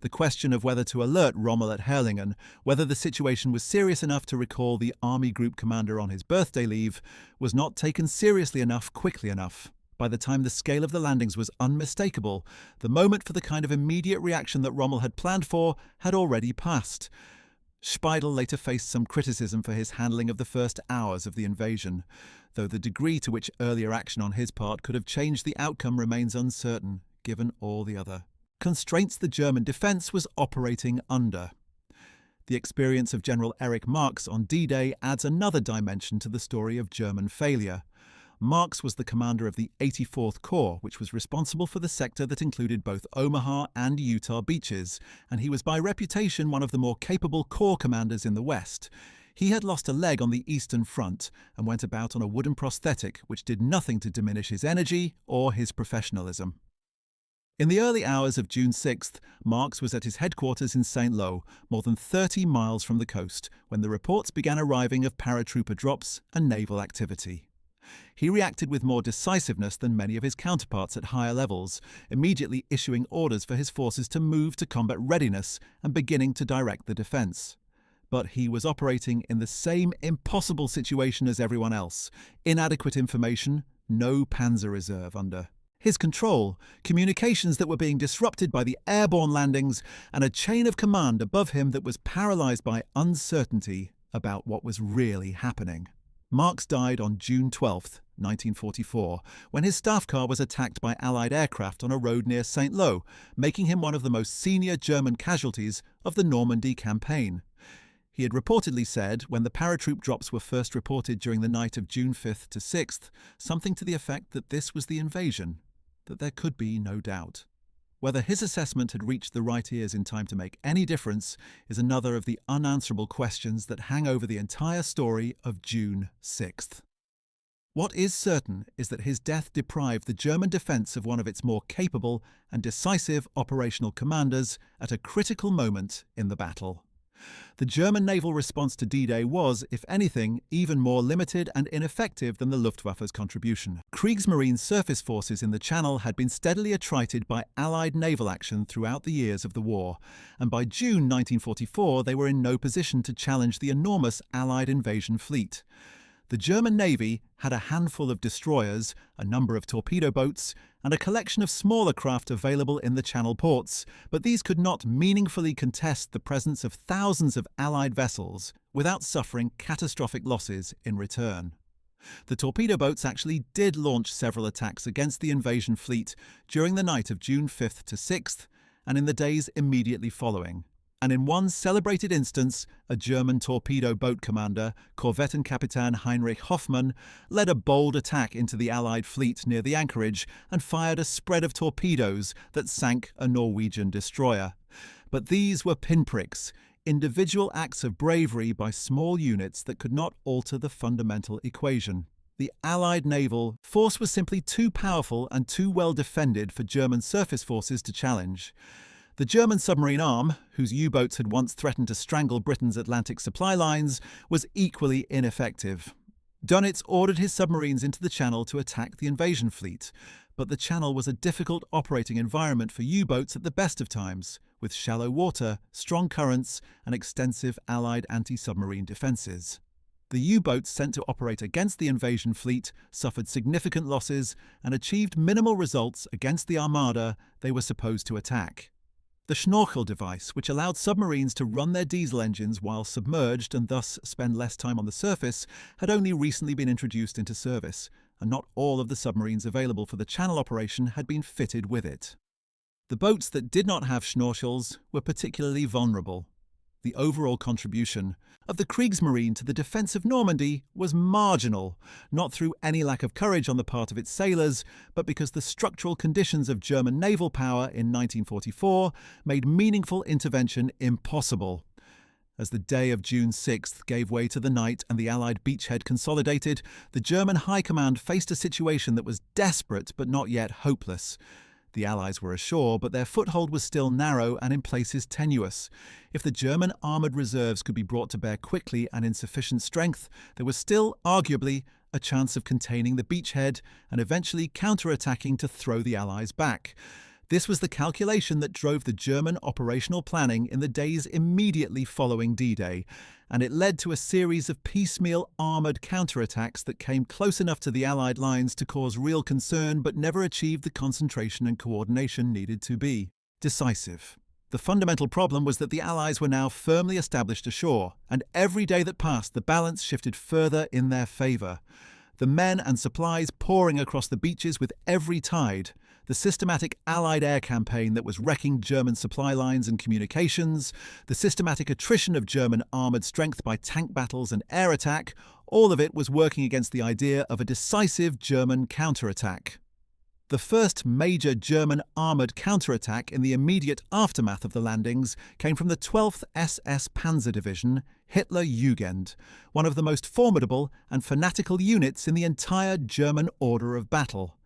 A: The question of whether to alert Rommel at Herlingen, whether the situation was serious enough to recall the Army Group commander on his birthday leave, was not taken seriously enough quickly enough. By the time the scale of the landings was unmistakable, the moment for the kind of immediate reaction that Rommel had planned for had already passed. Speidel later faced some criticism for his handling of the first hours of the invasion, though the degree to which earlier action on his part could have changed the outcome remains uncertain, given all the other constraints the German defence was operating under. The experience of General Erich Marx on D-Day adds another dimension to the story of German failure. Marx was the commander of the 84th Corps, which was responsible for the sector that included both Omaha and Utah beaches, and he was by reputation one of the more capable corps commanders in the West. He had lost a leg on the Eastern Front and went about on a wooden prosthetic, which did nothing to diminish his energy or his professionalism. In the early hours of June 6th, Marx was at his headquarters in St. Lo, more than 30 miles from the coast, when the reports began arriving of paratrooper drops and naval activity. He reacted with more decisiveness than many of his counterparts at higher levels, immediately issuing orders for his forces to move to combat readiness and beginning to direct the defence. But he was operating in the same impossible situation as everyone else: inadequate information, no Panzer reserve under his control, communications that were being disrupted by the airborne landings, and a chain of command above him that was paralysed by uncertainty about what was really happening. Marx died on June 12, 1944, when his staff car was attacked by Allied aircraft on a road near St. Lo, making him one of the most senior German casualties of the Normandy campaign. He had reportedly said, when the paratroop drops were first reported during the night of June 5th to 6th, something to the effect that this was the invasion, that there could be no doubt. Whether his assessment had reached the right ears in time to make any difference is another of the unanswerable questions that hang over the entire story of June 6th. What is certain is that his death deprived the German defence of one of its more capable and decisive operational commanders at a critical moment in the battle. The German naval response to D-Day was, if anything, even more limited and ineffective than the Luftwaffe's contribution. Kriegsmarine surface forces in the Channel had been steadily attrited by Allied naval action throughout the years of the war, and by June 1944 they were in no position to challenge the enormous Allied invasion fleet. The German Navy had a handful of destroyers, a number of torpedo boats, and a collection of smaller craft available in the Channel ports, but these could not meaningfully contest the presence of thousands of Allied vessels without suffering catastrophic losses in return. The torpedo boats actually did launch several attacks against the invasion fleet during the night of June 5th to 6th and in the days immediately following. And in one celebrated instance, a German torpedo boat commander, Korvettenkapitän Heinrich Hoffmann, led a bold attack into the Allied fleet near the anchorage and fired a spread of torpedoes that sank a Norwegian destroyer. But these were pinpricks, individual acts of bravery by small units that could not alter the fundamental equation. The Allied naval force was simply too powerful and too well defended for German surface forces to challenge. The German submarine arm, whose U-boats had once threatened to strangle Britain's Atlantic supply lines, was equally ineffective. Dönitz ordered his submarines into the Channel to attack the invasion fleet, but the Channel was a difficult operating environment for U-boats at the best of times, with shallow water, strong currents, and extensive Allied anti-submarine defences. The U-boats sent to operate against the invasion fleet suffered significant losses and achieved minimal results against the armada they were supposed to attack. The Schnorchel device, which allowed submarines to run their diesel engines while submerged and thus spend less time on the surface, had only recently been introduced into service, and not all of the submarines available for the Channel operation had been fitted with it. The boats that did not have Schnorchels were particularly vulnerable. The overall contribution of the Kriegsmarine to the defence of Normandy was marginal, not through any lack of courage on the part of its sailors, but because the structural conditions of German naval power in 1944 made meaningful intervention impossible. As the day of June 6th gave way to the night and the Allied beachhead consolidated, the German High Command faced a situation that was desperate but not yet hopeless. The Allies were ashore, but their foothold was still narrow and in places tenuous. If the German armoured reserves could be brought to bear quickly and in sufficient strength, there was still, arguably, a chance of containing the beachhead and eventually counter-attacking to throw the Allies back. This was the calculation that drove the German operational planning in the days immediately following D-Day, and it led to a series of piecemeal armoured counterattacks that came close enough to the Allied lines to cause real concern but never achieved the concentration and coordination needed to be decisive. The fundamental problem was that the Allies were now firmly established ashore, and every day that passed the balance shifted further in their favour. The men and supplies pouring across the beaches with every tide, the systematic Allied air campaign that was wrecking German supply lines and communications, the systematic attrition of German armoured strength by tank battles and air attack, all of it was working against the idea of a decisive German counterattack. The first major German armoured counterattack in the immediate aftermath of the landings came from the 12th SS Panzer Division, Hitler Jugend, one of the most formidable and fanatical units in the entire German order of battle.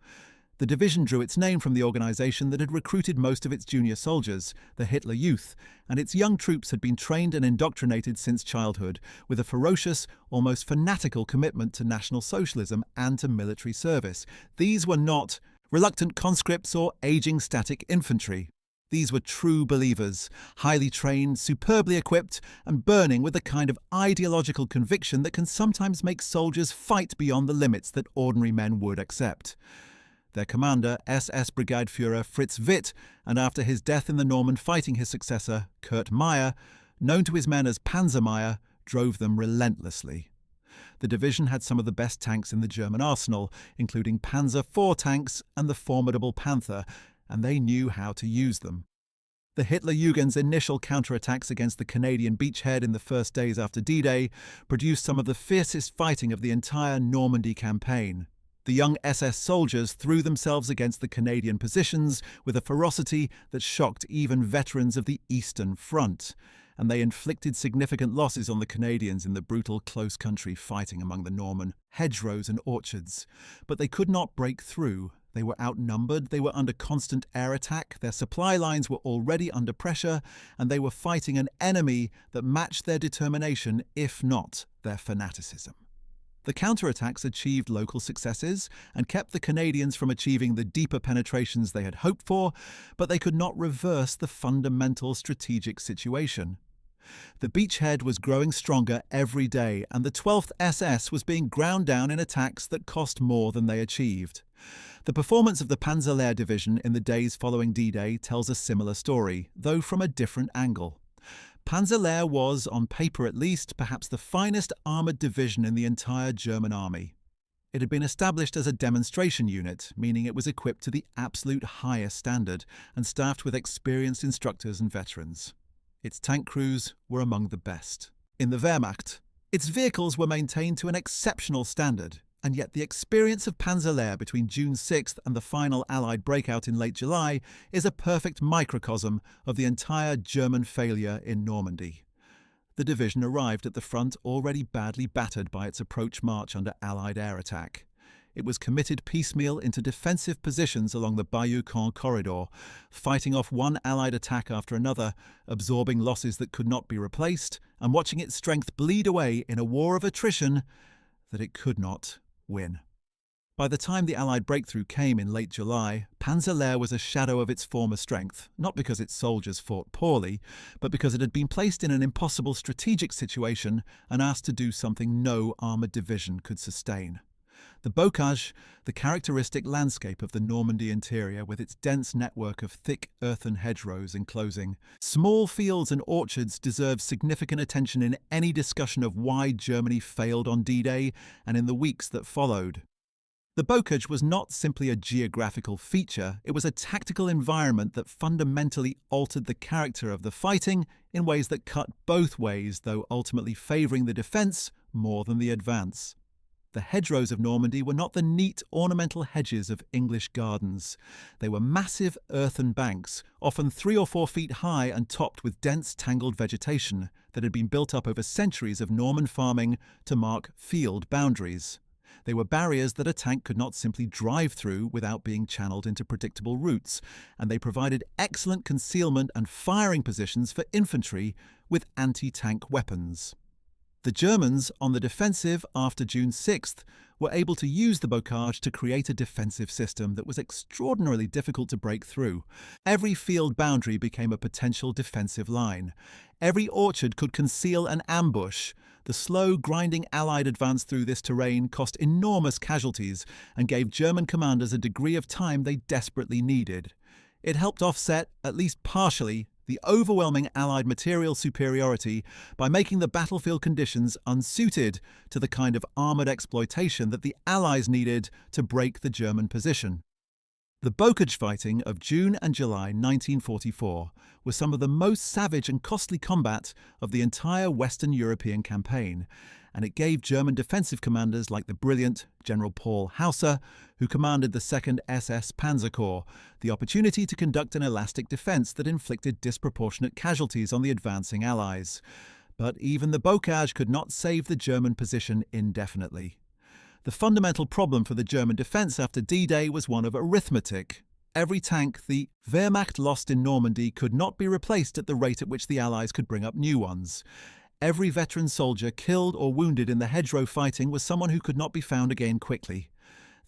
A: The division drew its name from the organisation that had recruited most of its junior soldiers, the Hitler Youth, and its young troops had been trained and indoctrinated since childhood, with a ferocious, almost fanatical commitment to National Socialism and to military service. These were not reluctant conscripts or ageing static infantry. These were true believers, highly trained, superbly equipped, and burning with the kind of ideological conviction that can sometimes make soldiers fight beyond the limits that ordinary men would accept. Their commander, SS Brigadeführer Fritz Witt, and after his death in the Normandy fighting his successor, Kurt Meyer, known to his men as Panzer Meyer, drove them relentlessly. The division had some of the best tanks in the German arsenal, including Panzer IV tanks and the formidable Panther, and they knew how to use them. The Hitler Jugend's initial counterattacks against the Canadian beachhead in the first days after D-Day produced some of the fiercest fighting of the entire Normandy campaign. The young SS soldiers threw themselves against the Canadian positions with a ferocity that shocked even veterans of the Eastern Front, and they inflicted significant losses on the Canadians in the brutal close-country fighting among the Norman hedgerows and orchards. But they could not break through. They were outnumbered, they were under constant air attack, their supply lines were already under pressure, and they were fighting an enemy that matched their determination, if not their fanaticism. The counterattacks achieved local successes and kept the Canadians from achieving the deeper penetrations they had hoped for, but they could not reverse the fundamental strategic situation. The beachhead was growing stronger every day, and the 12th SS was being ground down in attacks that cost more than they achieved. The performance of the Panzerlehr Division in the days following D-Day tells a similar story, though from a different angle. Panzerlehr was, on paper at least, perhaps the finest armoured division in the entire German army. It had been established as a demonstration unit, meaning it was equipped to the absolute highest standard and staffed with experienced instructors and veterans. Its tank crews were among the best. In the Wehrmacht, its vehicles were maintained to an exceptional standard, and yet the experience of Panzerlehr between June 6th and the final Allied breakout in late July is a perfect microcosm of the entire German failure in Normandy. The division arrived at the front already badly battered by its approach march under Allied air attack. It was committed piecemeal into defensive positions along the Bayeux-Caen corridor, fighting off one Allied attack after another, absorbing losses that could not be replaced, and watching its strength bleed away in a war of attrition that it could not win. By the time the Allied breakthrough came in late July, Panzer Lehr was a shadow of its former strength, not because its soldiers fought poorly, but because it had been placed in an impossible strategic situation and asked to do something no armoured division could sustain. The Bokeage, the characteristic landscape of the Normandy interior with its dense network of thick earthen hedgerows enclosing small fields and orchards, deserves significant attention in any discussion of why Germany failed on D-Day and in the weeks that followed. The Bokeage was not simply a geographical feature, it was a tactical environment that fundamentally altered the character of the fighting in ways that cut both ways, though ultimately favouring the defence more than the advance. The hedgerows of Normandy were not the neat, ornamental hedges of English gardens. They were massive earthen banks, often 3 or 4 feet high and topped with dense, tangled vegetation that had been built up over centuries of Norman farming to mark field boundaries. They were barriers that a tank could not simply drive through without being channeled into predictable routes, and they provided excellent concealment and firing positions for infantry with anti-tank weapons. The Germans, on the defensive after June 6th, were able to use the Bokeage to create a defensive system that was extraordinarily difficult to break through. Every field boundary became a potential defensive line. Every orchard could conceal an ambush. The slow, grinding Allied advance through this terrain cost enormous casualties and gave German commanders a degree of time they desperately needed. It helped offset, at least partially, the overwhelming Allied material superiority by making the battlefield conditions unsuited to the kind of armoured exploitation that the Allies needed to break the German position. The Bokeage fighting of June and July 1944 was some of the most savage and costly combat of the entire Western European campaign, and it gave German defensive commanders like the brilliant General Paul Hauser, who commanded the 2nd SS Panzer Corps, the opportunity to conduct an elastic defence that inflicted disproportionate casualties on the advancing Allies. But even the Bokeage could not save the German position indefinitely. The fundamental problem for the German defence after D-Day was one of arithmetic. Every tank the Wehrmacht lost in Normandy could not be replaced at the rate at which the Allies could bring up new ones. Every veteran soldier killed or wounded in the hedgerow fighting was someone who could not be found again quickly.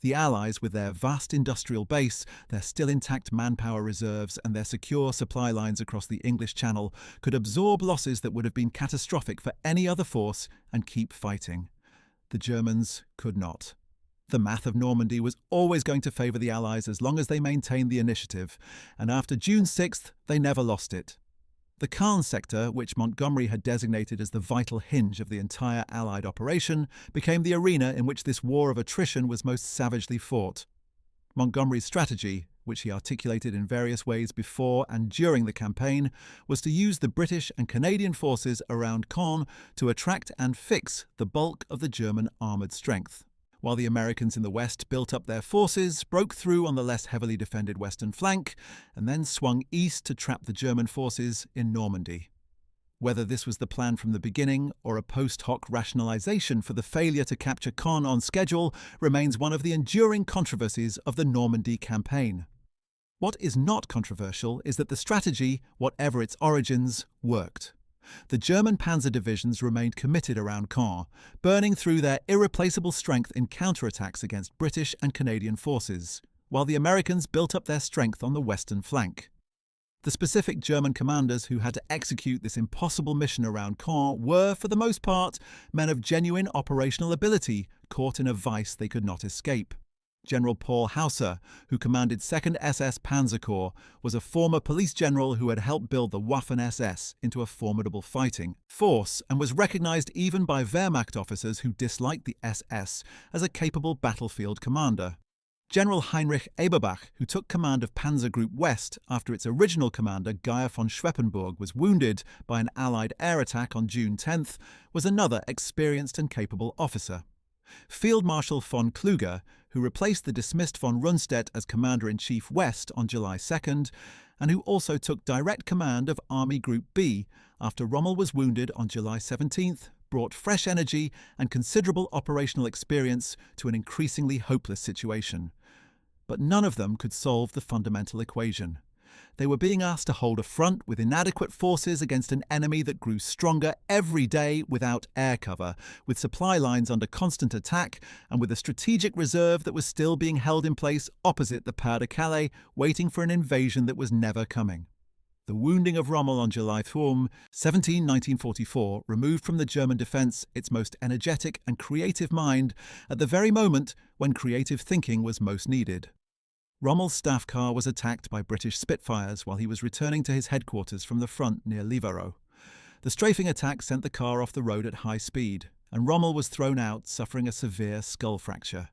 A: The Allies, with their vast industrial base, their still intact manpower reserves and their secure supply lines across the English Channel, could absorb losses that would have been catastrophic for any other force and keep fighting. The Germans could not. The math of Normandy was always going to favour the Allies as long as they maintained the initiative, and after June 6th they never lost it. The Caen sector, which Montgomery had designated as the vital hinge of the entire Allied operation, became the arena in which this war of attrition was most savagely fought. Montgomery's strategy, which he articulated in various ways before and during the campaign, was to use the British and Canadian forces around Caen to attract and fix the bulk of the German armoured strength, while the Americans in the west built up their forces, broke through on the less heavily defended western flank, and then swung east to trap the German forces in Normandy. Whether this was the plan from the beginning or a post hoc rationalisation for the failure to capture Caen on schedule remains one of the enduring controversies of the Normandy campaign. What is not controversial is that the strategy, whatever its origins, worked. The German panzer divisions remained committed around Caen, burning through their irreplaceable strength in counterattacks against British and Canadian forces, while the Americans built up their strength on the western flank. The specific German commanders who had to execute this impossible mission around Caen were, for the most part, men of genuine operational ability, caught in a vice they could not escape. General Paul Hauser, who commanded 2nd SS Panzer Corps, was a former police general who had helped build the Waffen-SS into a formidable fighting force and was recognized even by Wehrmacht officers who disliked the SS as a capable battlefield commander. General Heinrich Eberbach, who took command of Panzer Group West after its original commander Geyer von Schweppenburg was wounded by an Allied air attack on June 10th, was another experienced and capable officer. Field Marshal von Kluge, who replaced the dismissed von Rundstedt as Commander-in-Chief West on July 2nd, and who also took direct command of Army Group B after Rommel was wounded on July 17th, brought fresh energy and considerable operational experience to an increasingly hopeless situation. But none of them could solve the fundamental equation. They were being asked to hold a front with inadequate forces against an enemy that grew stronger every day without air cover, with supply lines under constant attack, and with a strategic reserve that was still being held in place opposite the Pas de Calais, waiting for an invasion that was never coming. The wounding of Rommel on July 17, 1944, removed from the German defence its most energetic and creative mind at the very moment when creative thinking was most needed. Rommel's staff car was attacked by British Spitfires while he was returning to his headquarters from the front near Livarot. The strafing attack sent the car off the road at high speed, and Rommel was thrown out, suffering a severe skull fracture.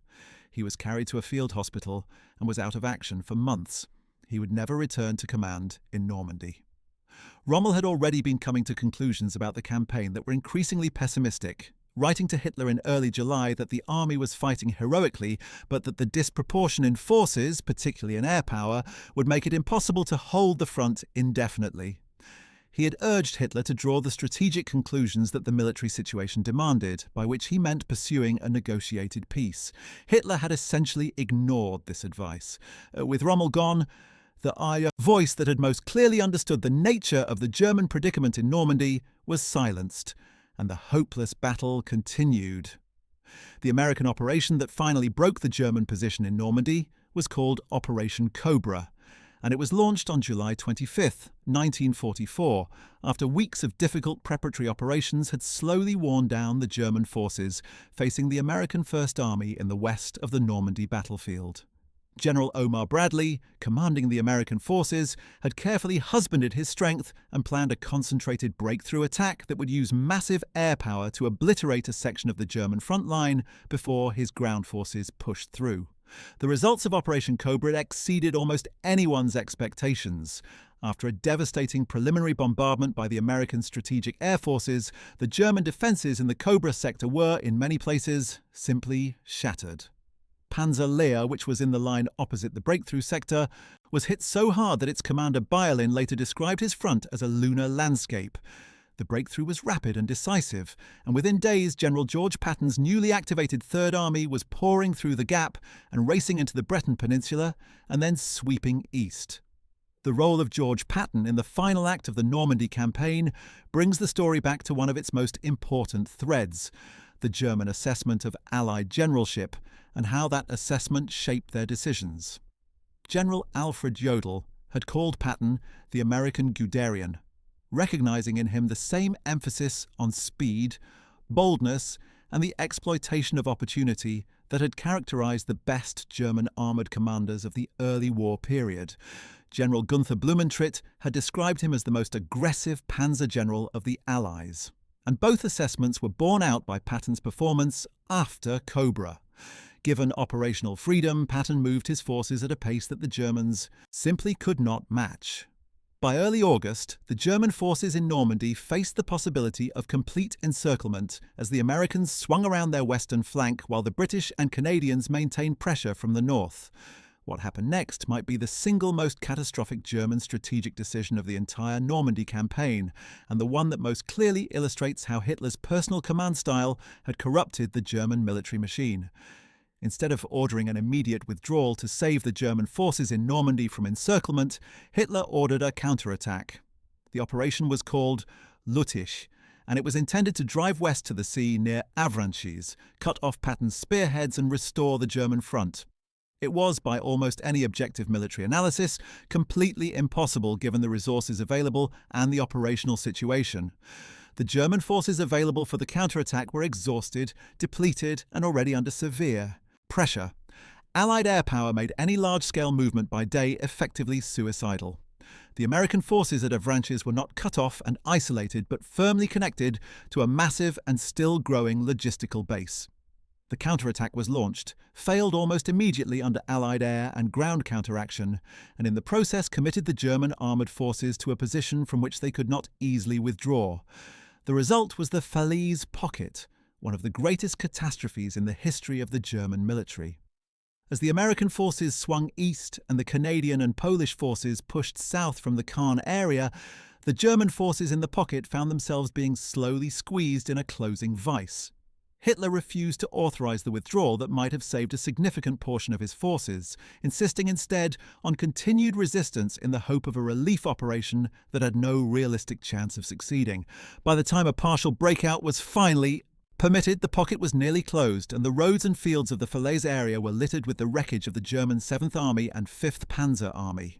A: He was carried to a field hospital and was out of action for months. He would never return to command in Normandy. Rommel had already been coming to conclusions about the campaign that were increasingly pessimistic, writing to Hitler in early July that the army was fighting heroically, but that the disproportion in forces, particularly in air power, would make it impossible to hold the front indefinitely. He had urged Hitler to draw the strategic conclusions that the military situation demanded, by which he meant pursuing a negotiated peace. Hitler had essentially ignored this advice. With Rommel gone, the voice that had most clearly understood the nature of the German predicament in Normandy was silenced, and the hopeless battle continued. The American operation that finally broke the German position in Normandy was called Operation Cobra, and it was launched on July 25, 1944, after weeks of difficult preparatory operations had slowly worn down the German forces facing the American First Army in the west of the Normandy battlefield. General Omar Bradley, commanding the American forces, had carefully husbanded his strength and planned a concentrated breakthrough attack that would use massive air power to obliterate a section of the German front line before his ground forces pushed through. The results of Operation Cobra exceeded almost anyone's expectations. After a devastating preliminary bombardment by the American strategic air forces, the German defences in the Cobra sector were, in many places, simply shattered. Panzer Lehr, which was in the line opposite the breakthrough sector, was hit so hard that its commander Bialin later described his front as a lunar landscape. The breakthrough was rapid and decisive, and within days General George Patton's newly activated Third Army was pouring through the gap and racing into the Breton Peninsula and then sweeping east. The role of George Patton in the final act of the Normandy campaign brings the story back to one of its most important threads: the German assessment of Allied generalship, and how that assessment shaped their decisions. General Alfred Jodl had called Patton the American Guderian, recognizing in him the same emphasis on speed, boldness, and the exploitation of opportunity that had characterized the best German armored commanders of the early war period. General Gunther Blumentritt had described him as the most aggressive panzer general of the Allies, and both assessments were borne out by Patton's performance after Cobra. Given operational freedom, Patton moved his forces at a pace that the Germans simply could not match. By early August, the German forces in Normandy faced the possibility of complete encirclement as the Americans swung around their western flank while the British and Canadians maintained pressure from the north. What happened next might be the single most catastrophic German strategic decision of the entire Normandy campaign, and the one that most clearly illustrates how Hitler's personal command style had corrupted the German military machine. Instead of ordering an immediate withdrawal to save the German forces in Normandy from encirclement, Hitler ordered a counterattack. The operation was called Lüttich, and it was intended to drive west to the sea near Avranches, cut off Patton's spearheads and restore the German front. It was, by almost any objective military analysis, completely impossible given the resources available and the operational situation. The German forces available for the counterattack were exhausted, depleted, and already under severe pressure. Allied air power made any large-scale movement by day effectively suicidal. The American forces at Avranches were not cut off and isolated, but firmly connected to a massive and still growing logistical base. The counterattack was launched, failed almost immediately under Allied air and ground counteraction, and in the process committed the German armoured forces to a position from which they could not easily withdraw. The result was the Falaise Pocket, one of the greatest catastrophes in the history of the German military. As the American forces swung east and the Canadian and Polish forces pushed south from the Caen area, the German forces in the pocket found themselves being slowly squeezed in a closing vice. Hitler refused to authorize the withdrawal that might have saved a significant portion of his forces, insisting instead on continued resistance in the hope of a relief operation that had no realistic chance of succeeding. By the time a partial breakout was finally permitted, the pocket was nearly closed, and the roads and fields of the Falaise area were littered with the wreckage of the German 7th Army and 5th Panzer Army.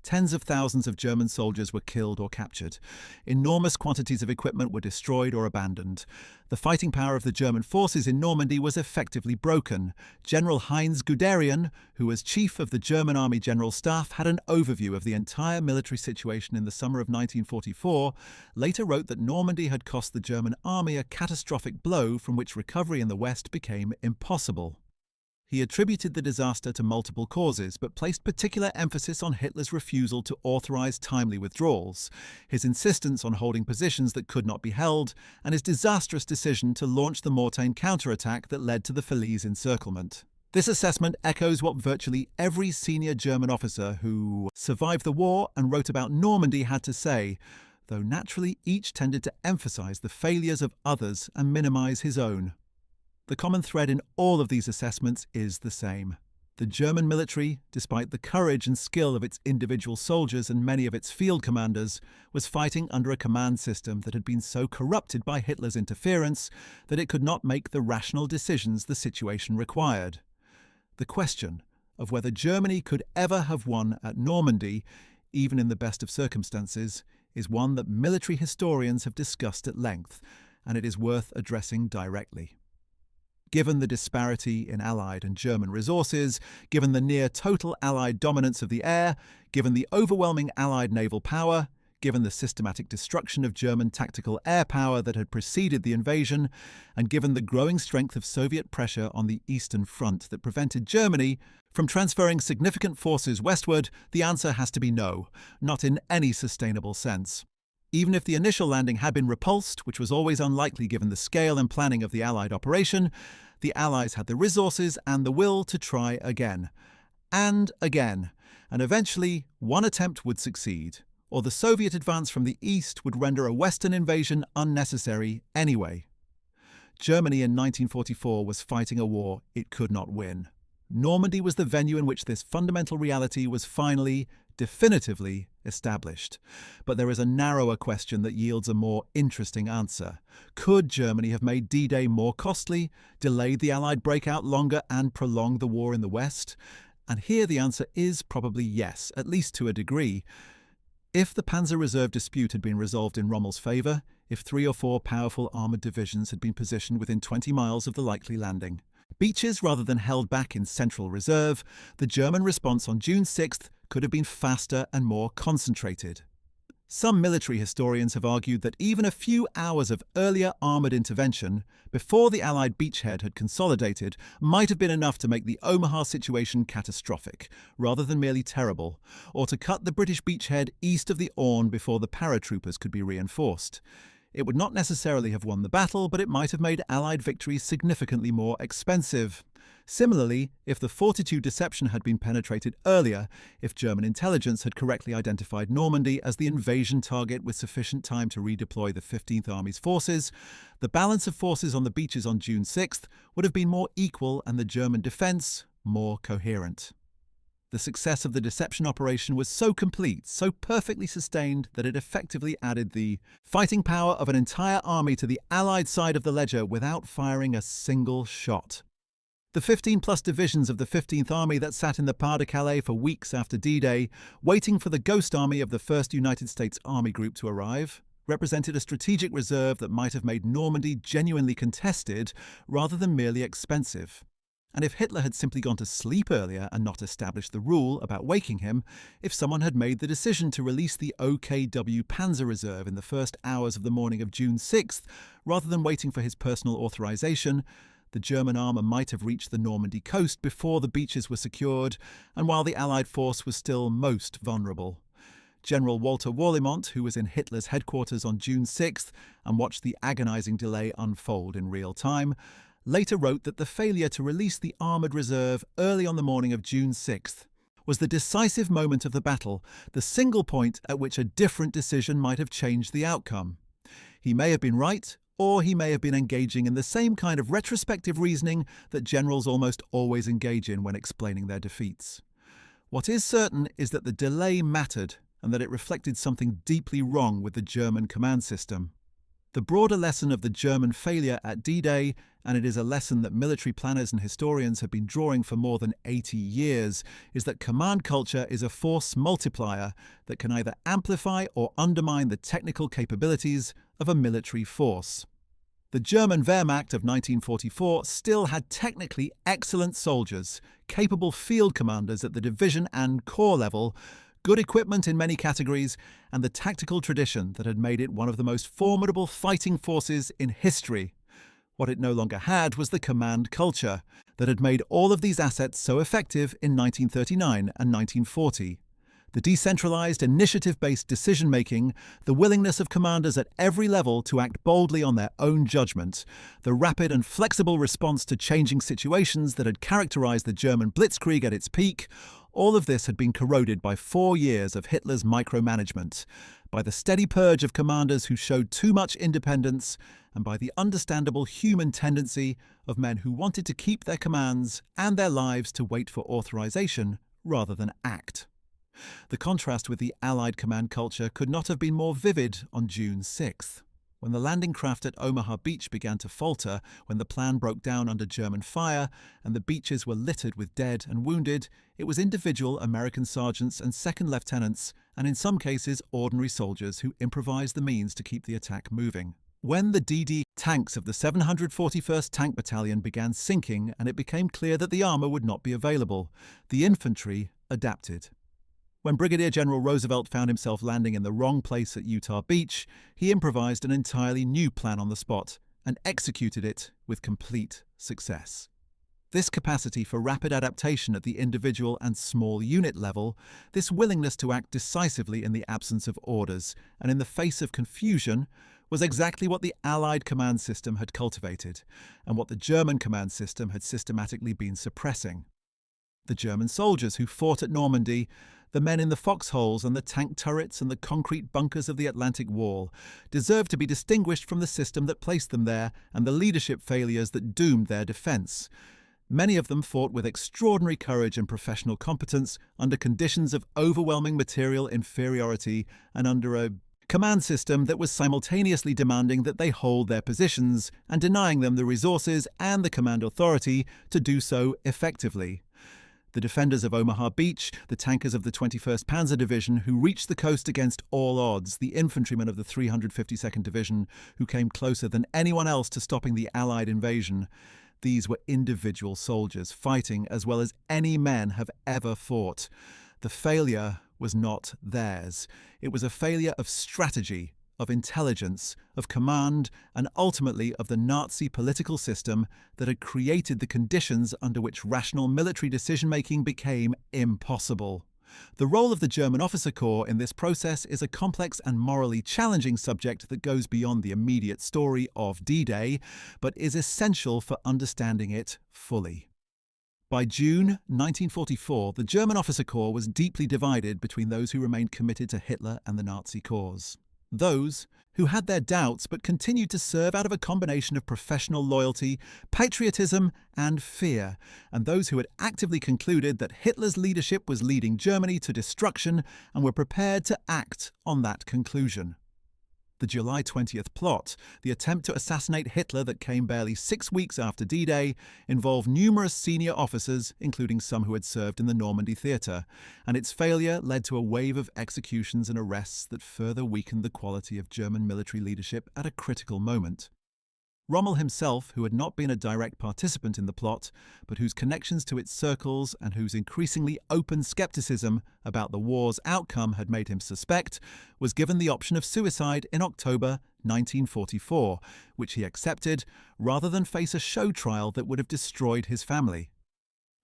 A: Tens of thousands of German soldiers were killed or captured. Enormous quantities of equipment were destroyed or abandoned. The fighting power of the German forces in Normandy was effectively broken. General Heinz Guderian, who was chief of the German Army General Staff, had an overview of the entire military situation in the summer of 1944, later wrote that Normandy had cost the German army a catastrophic blow from which recovery in the West became impossible. He attributed the disaster to multiple causes, but placed particular emphasis on Hitler's refusal to authorize timely withdrawals, his insistence on holding positions that could not be held, and his disastrous decision to launch the Mortain counterattack that led to the Falaise encirclement. This assessment echoes what virtually every senior German officer who survived the war and wrote about Normandy had to say, though naturally each tended to emphasize the failures of others and minimize his own. The common thread in all of these assessments is the same. The German military, despite the courage and skill of its individual soldiers and many of its field commanders, was fighting under a command system that had been so corrupted by Hitler's interference that it could not make the rational decisions the situation required. The question of whether Germany could ever have won at Normandy, even in the best of circumstances, is one that military historians have discussed at length, and it is worth addressing directly. Given the disparity in Allied and German resources, given the near-total Allied dominance of the air, given the overwhelming Allied naval power, given the systematic destruction of German tactical air power that had preceded the invasion, and given the growing strength of Soviet pressure on the Eastern Front that prevented Germany from transferring significant forces westward, the answer has to be no, not in any sustainable sense. Even if the initial landing had been repulsed, which was always unlikely given the scale and planning of the Allied operation, the Allies had the resources and the will to try again. And again. And eventually, one attempt would succeed, or the Soviet advance from the east would render a Western invasion unnecessary anyway. Germany in 1944 was fighting a war it could not win. Normandy was the venue in which this fundamental reality was finally, definitively established. But there is a narrower question that yields a more interesting answer. Could Germany have made D-Day more costly, delayed the Allied breakout longer, and prolonged the war in the West? And here the answer is probably yes, at least to a degree. If the Panzer Reserve dispute had been resolved in Rommel's favour, if 3 or 4 powerful armoured divisions had been positioned within 20 miles of the likely landing, beaches rather than held back in central reserve, the German response on June 6th could have been faster and more concentrated. Some military historians have argued that even a few hours of earlier armoured intervention, before the Allied beachhead had consolidated, might have been enough to make the Omaha situation catastrophic, rather than merely terrible, or to cut the British beachhead east of the Orne before the paratroopers could be reinforced. It would not necessarily have won the battle, but it might have made Allied victories significantly more expensive. Similarly, if the Fortitude deception had been penetrated earlier, if German intelligence had correctly identified Normandy as the invasion target with sufficient time to redeploy the 15th Army's forces, the balance of forces on the beaches on June 6th would have been more equal and the German defence more coherent. The success of the deception operation was so complete, so perfectly sustained, that it effectively added the fighting power of an entire army to the Allied side of the ledger without firing a single shot. The 15-plus divisions of the 15th Army that sat in the Pas-de-Calais for weeks after D-Day, waiting for the ghost army of the 1st United States Army Group to arrive, represented a strategic reserve that might have made Normandy genuinely contested rather than merely expensive. And if Hitler had simply gone to sleep earlier and not established the rule about waking him, if someone had made the decision to release the OKW Panzer Reserve in the first hours of the morning of June 6th, rather than waiting for his personal authorization, the German armour might have reached the Normandy coast before the beaches were secured, and while the Allied force was still most vulnerable. General Walter Warlimont, who was in Hitler's headquarters on June 6th and watched the agonizing delay unfold in real time, later wrote that the failure to release the armoured reserve early on the morning of June 6th was the decisive moment of the battle, the single point at which a different decision might have changed the outcome. He may have been right, or he may have been engaging in the same kind of retrospective reasoning that generals almost always engage in when explaining their defeats. What is certain is that the delay mattered and that it reflected something deeply wrong with the German command system. The broader lesson of the German failure at D-Day, and it is a lesson that military planners and historians have been drawing for more than 80 years, is that command culture is a force multiplier that can either amplify or undermine the technical capabilities of a military force. The German Wehrmacht of 1944 still had technically excellent soldiers, capable field commanders at the division and corps level, good equipment in many categories, and the tactical tradition that had made it one of the most formidable fighting forces in history. What it no longer had was the command culture that had made all of these assets so effective in 1939 and 1940. The decentralized, initiative-based decision-making, the willingness of commanders at every level to act boldly on their own judgment, the rapid and flexible response to changing situations that had characterized the German blitzkrieg at its peak, all of this had been corroded by 4 years of Hitler's micromanagement, by the steady purge of commanders who showed too much independence, and by the understandable human tendency of men who wanted to keep their commands and their lives to wait for authorization rather than act. The contrast with the Allied command culture could not have been more vivid on June 6th. When the landing craft at Omaha Beach began to falter, when the plan broke down under German fire, and the beaches were littered with dead and wounded, it was individual American sergeants and second lieutenants, and in some cases ordinary soldiers, who improvised the means to keep the attack moving. When the DD tanks of the 741st Tank Battalion began sinking and it became clear that the armour would not be available, the infantry adapted. When Brigadier General Roosevelt found himself landing in the wrong place at Utah Beach, he improvised an entirely new plan on the spot and executed it with complete success. This capacity for rapid adaptation at the individual and small unit level, this willingness to act decisively in the absence of orders and in the face of confusion, was exactly what the Allied command system had cultivated and what the German command system had systematically been suppressing. The German soldiers who fought at Normandy, the men in the foxholes and the tank turrets and the concrete bunkers of the Atlantic Wall, deserved to be distinguished from the system that placed them there and the leadership failures that doomed their defence. Many of them fought with extraordinary courage and professional competence under conditions of overwhelming material inferiority and under a command system that was simultaneously demanding that they hold their positions and denying them the resources and the command authority to do so effectively. The defenders of Omaha Beach, the tankers of the 21st Panzer Division who reached the coast against all odds, the infantrymen of the 352nd Division who came closer than anyone else to stopping the Allied invasion. These were individual soldiers fighting as well as any men have ever fought. The failure was not theirs. It was a failure of strategy, of intelligence, of command, and ultimately of the Nazi political system that had created the conditions under which rational military decision-making became impossible. The role of the German officer corps in this process is a complex and morally challenging subject that goes beyond the immediate story of D-Day, but is essential for understanding it fully. By June 1944, the German officer corps was deeply divided between those who remained committed to Hitler and the Nazi cause. Those who had their doubts but continued to serve out of a combination of professional loyalty, patriotism, and fear, and those who had actively concluded that Hitler's leadership was leading Germany to destruction and were prepared to act on that conclusion. The July 20th plot, the attempt to assassinate Hitler that came barely 6 weeks after D-Day, involved numerous senior officers, including some who had served in the Normandy theatre, and its failure led to a wave of executions and arrests that further weakened the quality of German military leadership at a critical moment. Rommel himself, who had not been a direct participant in the plot, but whose connections to its circles and whose increasingly open skepticism about the war's outcome had made him suspect, was given the option of suicide in October 1944, which he accepted, rather than face a show trial that would have destroyed his family.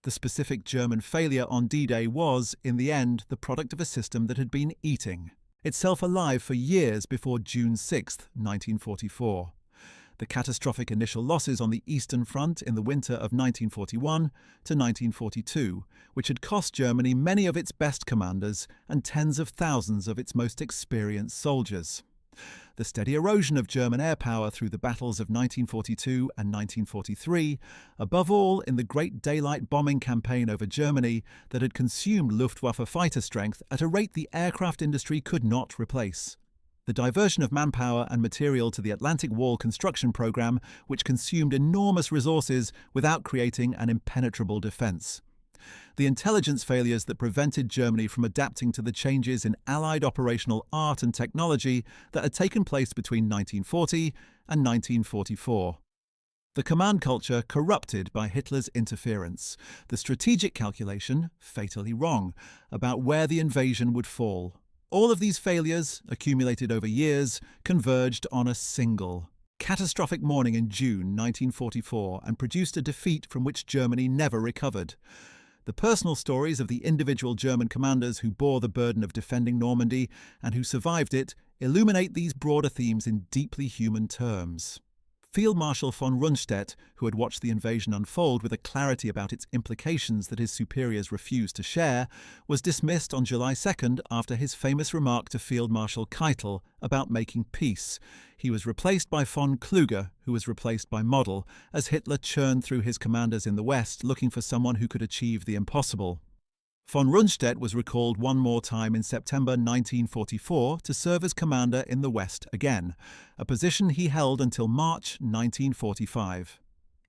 A: The specific German failure on D-Day was, in the end, the product of a system that had been eating itself alive for years before June 6, 1944. the catastrophic initial losses on the Eastern Front in the winter of 1941 to 1942, which had cost Germany many of its best commanders and tens of thousands of its most experienced soldiers. The steady erosion of German air power through the battles of 1942 and 1943, above all in the Great Daylight bombing campaign over Germany that had consumed Luftwaffe fighter strength at a rate the aircraft industry could not replace. The diversion of manpower and material to the Atlantic Wall construction program, which consumed enormous resources without creating an impenetrable defense. The intelligence failures that prevented Germany from adapting to the changes in Allied operational art and technology that had taken place between 1940 and 1944. The command culture corrupted by Hitler's interference, the strategic calculation, fatally wrong, about where the invasion would fall. All of these failures, accumulated over years, converged on a single, catastrophic morning in June 1944 and produced a defeat from which Germany never recovered. The personal stories of the individual German commanders who bore the burden of defending Normandy and who survived it illuminate these broader themes in deeply human terms. Field Marshal von Rundstedt, who had watched the invasion unfold with a clarity about its implications that his superiors refused to share, was dismissed on July 2nd after his famous remark to Field Marshal Keitel about making peace. He was replaced by von Kluge, who was replaced by Model, as Hitler churned through his commanders in the West looking for someone who could achieve the impossible. Von Rundstedt was recalled one more time in September 1944 to serve as commander in the West again, a position he held until March 1945.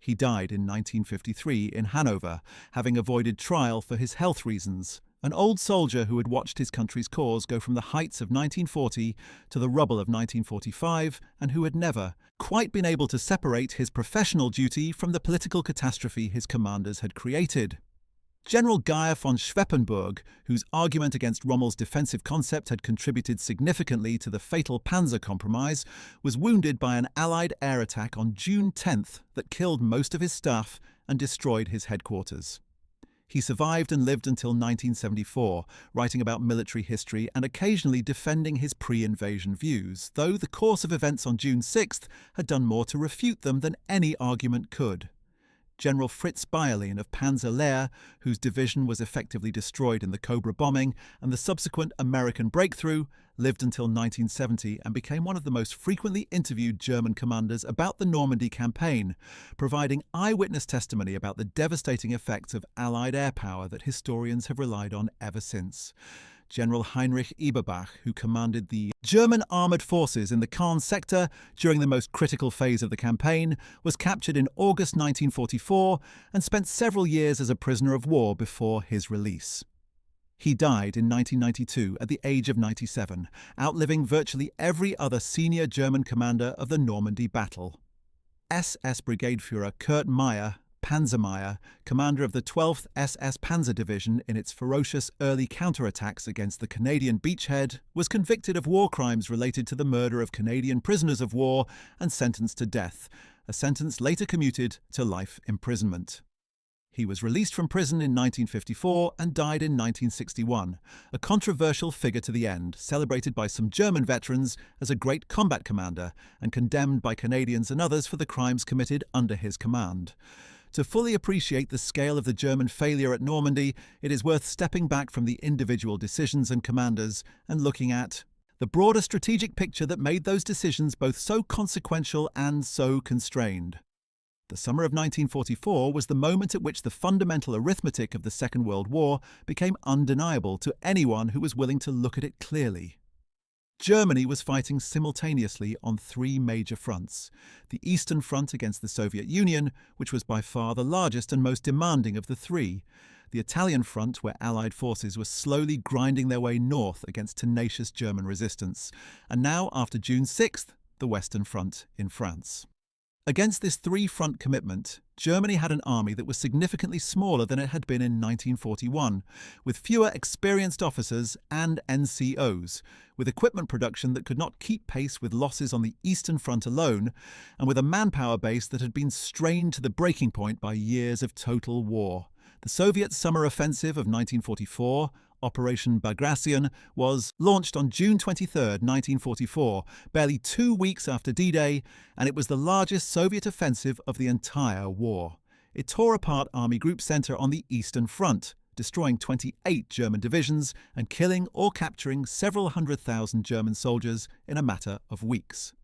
A: He died in 1953 in Hanover, having avoided trial for his health reasons, an old soldier who had watched his country's cause go from the heights of 1940 to the rubble of 1945 and who had never quite been able to separate his professional duty from the political catastrophe his commanders had created. General Geyer von Schweppenburg, whose argument against Rommel's defensive concept had contributed significantly to the fatal Panzer compromise, was wounded by an Allied air attack on June 10th that killed most of his staff and destroyed his headquarters. He survived and lived until 1974, writing about military history and occasionally defending his pre-invasion views, though the course of events on June 6th had done more to refute them than any argument could. General Fritz Bayerlein of Panzer Lehr, whose division was effectively destroyed in the Cobra bombing and the subsequent American breakthrough, lived until 1970 and became one of the most frequently interviewed German commanders about the Normandy campaign, providing eyewitness testimony about the devastating effects of Allied air power that historians have relied on ever since. General Heinrich Eberbach, who commanded the German armoured forces in the Caen sector during the most critical phase of the campaign, was captured in August 1944 and spent several years as a prisoner of war before his release. He died in 1992 at the age of 97, outliving virtually every other senior German commander of the Normandy battle. SS Brigadeführer Kurt Meyer, Panzermeyer, commander of the 12th SS Panzer Division in its ferocious early counterattacks against the Canadian beachhead, was convicted of war crimes related to the murder of Canadian prisoners of war and sentenced to death, a sentence later commuted to life imprisonment. He was released from prison in 1954 and died in 1961, a controversial figure to the end, celebrated by some German veterans as a great combat commander and condemned by Canadians and others for the crimes committed under his command. To fully appreciate the scale of the German failure at Normandy, it is worth stepping back from the individual decisions and commanders and looking at the broader strategic picture that made those decisions both so consequential and so constrained. The summer of 1944 was the moment at which the fundamental arithmetic of the Second World War became undeniable to anyone who was willing to look at it clearly. Germany was fighting simultaneously on three major fronts: the Eastern Front against the Soviet Union, which was by far the largest and most demanding of the three; the Italian Front, where Allied forces were slowly grinding their way north against tenacious German resistance; and now, after June 6th, the Western Front in France. Against this three-front commitment, Germany had an army that was significantly smaller than it had been in 1941, with fewer experienced officers and NCOs, with equipment production that could not keep pace with losses on the Eastern Front alone, and with a manpower base that had been strained to the breaking point by years of total war. The Soviet summer offensive of 1944, Operation Bagration, was launched on June 23, 1944, barely 2 weeks after D-Day, and it was the largest Soviet offensive of the entire war. It tore apart Army Group Center on the Eastern Front, destroying 28 German divisions and killing or capturing several 100,000 German soldiers in a matter of weeks.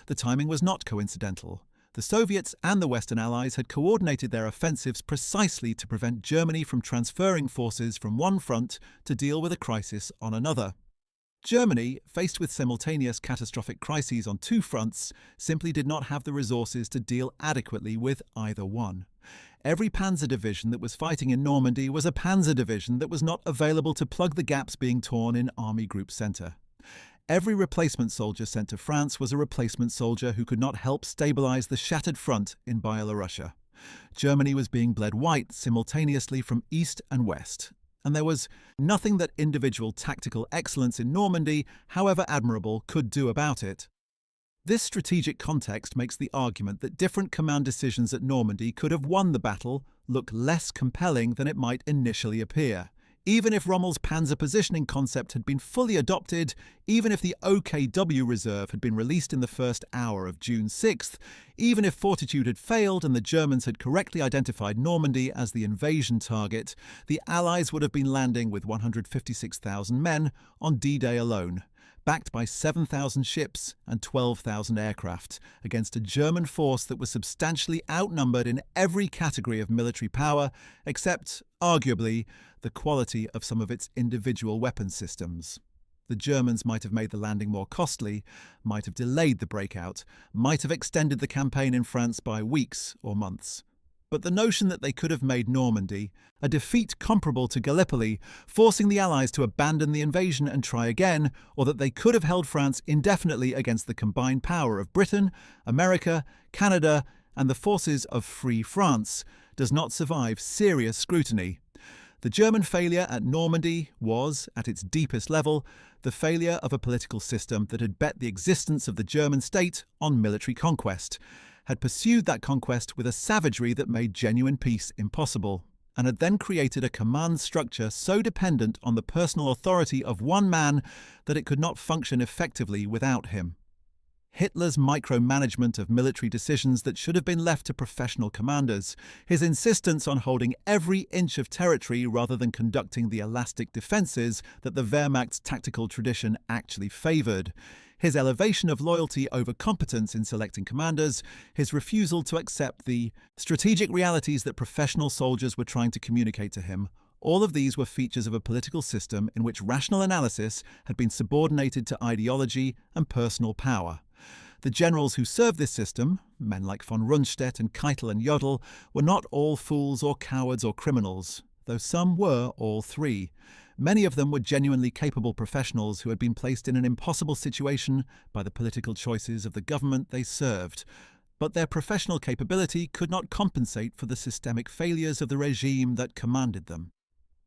A: The timing was not coincidental. The Soviets and the Western Allies had coordinated their offensives precisely to prevent Germany from transferring forces from one front to deal with a crisis on another. Germany, faced with simultaneous catastrophic crises on two fronts, simply did not have the resources to deal adequately with either one. Every Panzer division that was fighting in Normandy was a Panzer division that was not available to plug the gaps being torn in Army Group Center. Every replacement soldier sent to France was a replacement soldier who could not help stabilize the shattered front in Byelorussia. Germany was being bled white simultaneously from east and west, and there was nothing that individual tactical excellence in Normandy, however admirable, could do about it. This strategic context makes the argument that different command decisions at Normandy could have won the battle look less compelling than it might initially appear. Even if Rommel's panzer positioning concept had been fully adopted, even if the OKW reserve had been released in the first hour of June 6th, even if fortitude had failed and the Germans had correctly identified Normandy as the invasion target, the Allies would have been landing with 156,000 men on D-Day alone, backed by 7,000 ships and 12,000 aircraft, against a German force that was substantially outnumbered in every category of military power, except, arguably, the quality of some of its individual weapon systems. The Germans might have made the landing more costly, might have delayed the breakout, might have extended the campaign in France by weeks or months. But the notion that they could have made Normandy a defeat comparable to Gallipoli, forcing the Allies to abandon the invasion and try again, or that they could have held France indefinitely against the combined power of Britain, America, Canada, and the forces of Free France, does not survive serious scrutiny. The German failure at Normandy was, at its deepest level, the failure of a political system that had bet the existence of the German state on military conquest, had pursued that conquest with a savagery that made genuine peace impossible, and had then created a command structure so dependent on the personal authority of one man that it could not function effectively without him. Hitler's micromanagement of military decisions that should have been left to professional commanders, his insistence on holding every inch of territory rather than conducting the elastic defences that the Wehrmacht's tactical tradition actually favoured, his elevation of loyalty over competence in selecting commanders, his refusal to accept the strategic realities that professional soldiers were trying to communicate to him, all of these were features of a political system in which rational analysis had been subordinated to ideology and personal power. The generals who served this system, men like von Rundstedt and Keitel and Jodl, were not all fools or cowards or criminals, though some were all three. Many of them were genuinely capable professionals who had been placed in an impossible situation by the political choices of the government they served. But their professional capability could not compensate for the systemic failures of the regime that commanded them.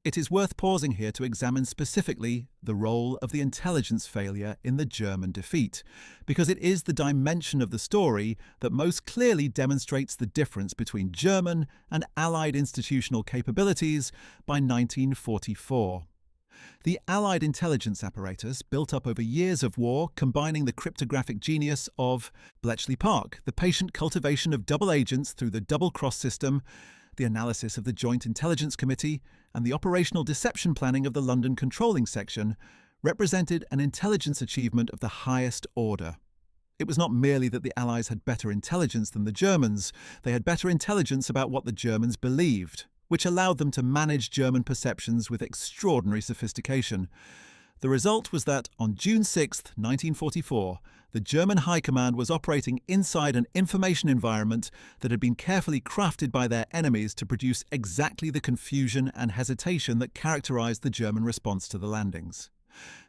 A: It is worth pausing here to examine specifically the role of the intelligence failure in the German defeat, because it is the dimension of the story that most clearly demonstrates the difference between German and Allied institutional capabilities by 1944. The Allied intelligence apparatus, built up over years of war, combining the cryptographic genius of Bletchley Park, the patient cultivation of double agents through the double-cross system, the analysis of the Joint Intelligence Committee, and the operational deception planning of the London Controlling Section, represented an intelligence achievement of the highest order. It was not merely that the Allies had better intelligence than the Germans, they had better intelligence about what the Germans believed, which allowed them to manage German perceptions with extraordinary sophistication. The result was that, on June 6, 1944, the German High Command was operating inside an information environment that had been carefully crafted by their enemies to produce exactly the confusion and hesitation that characterized the German response to the landings.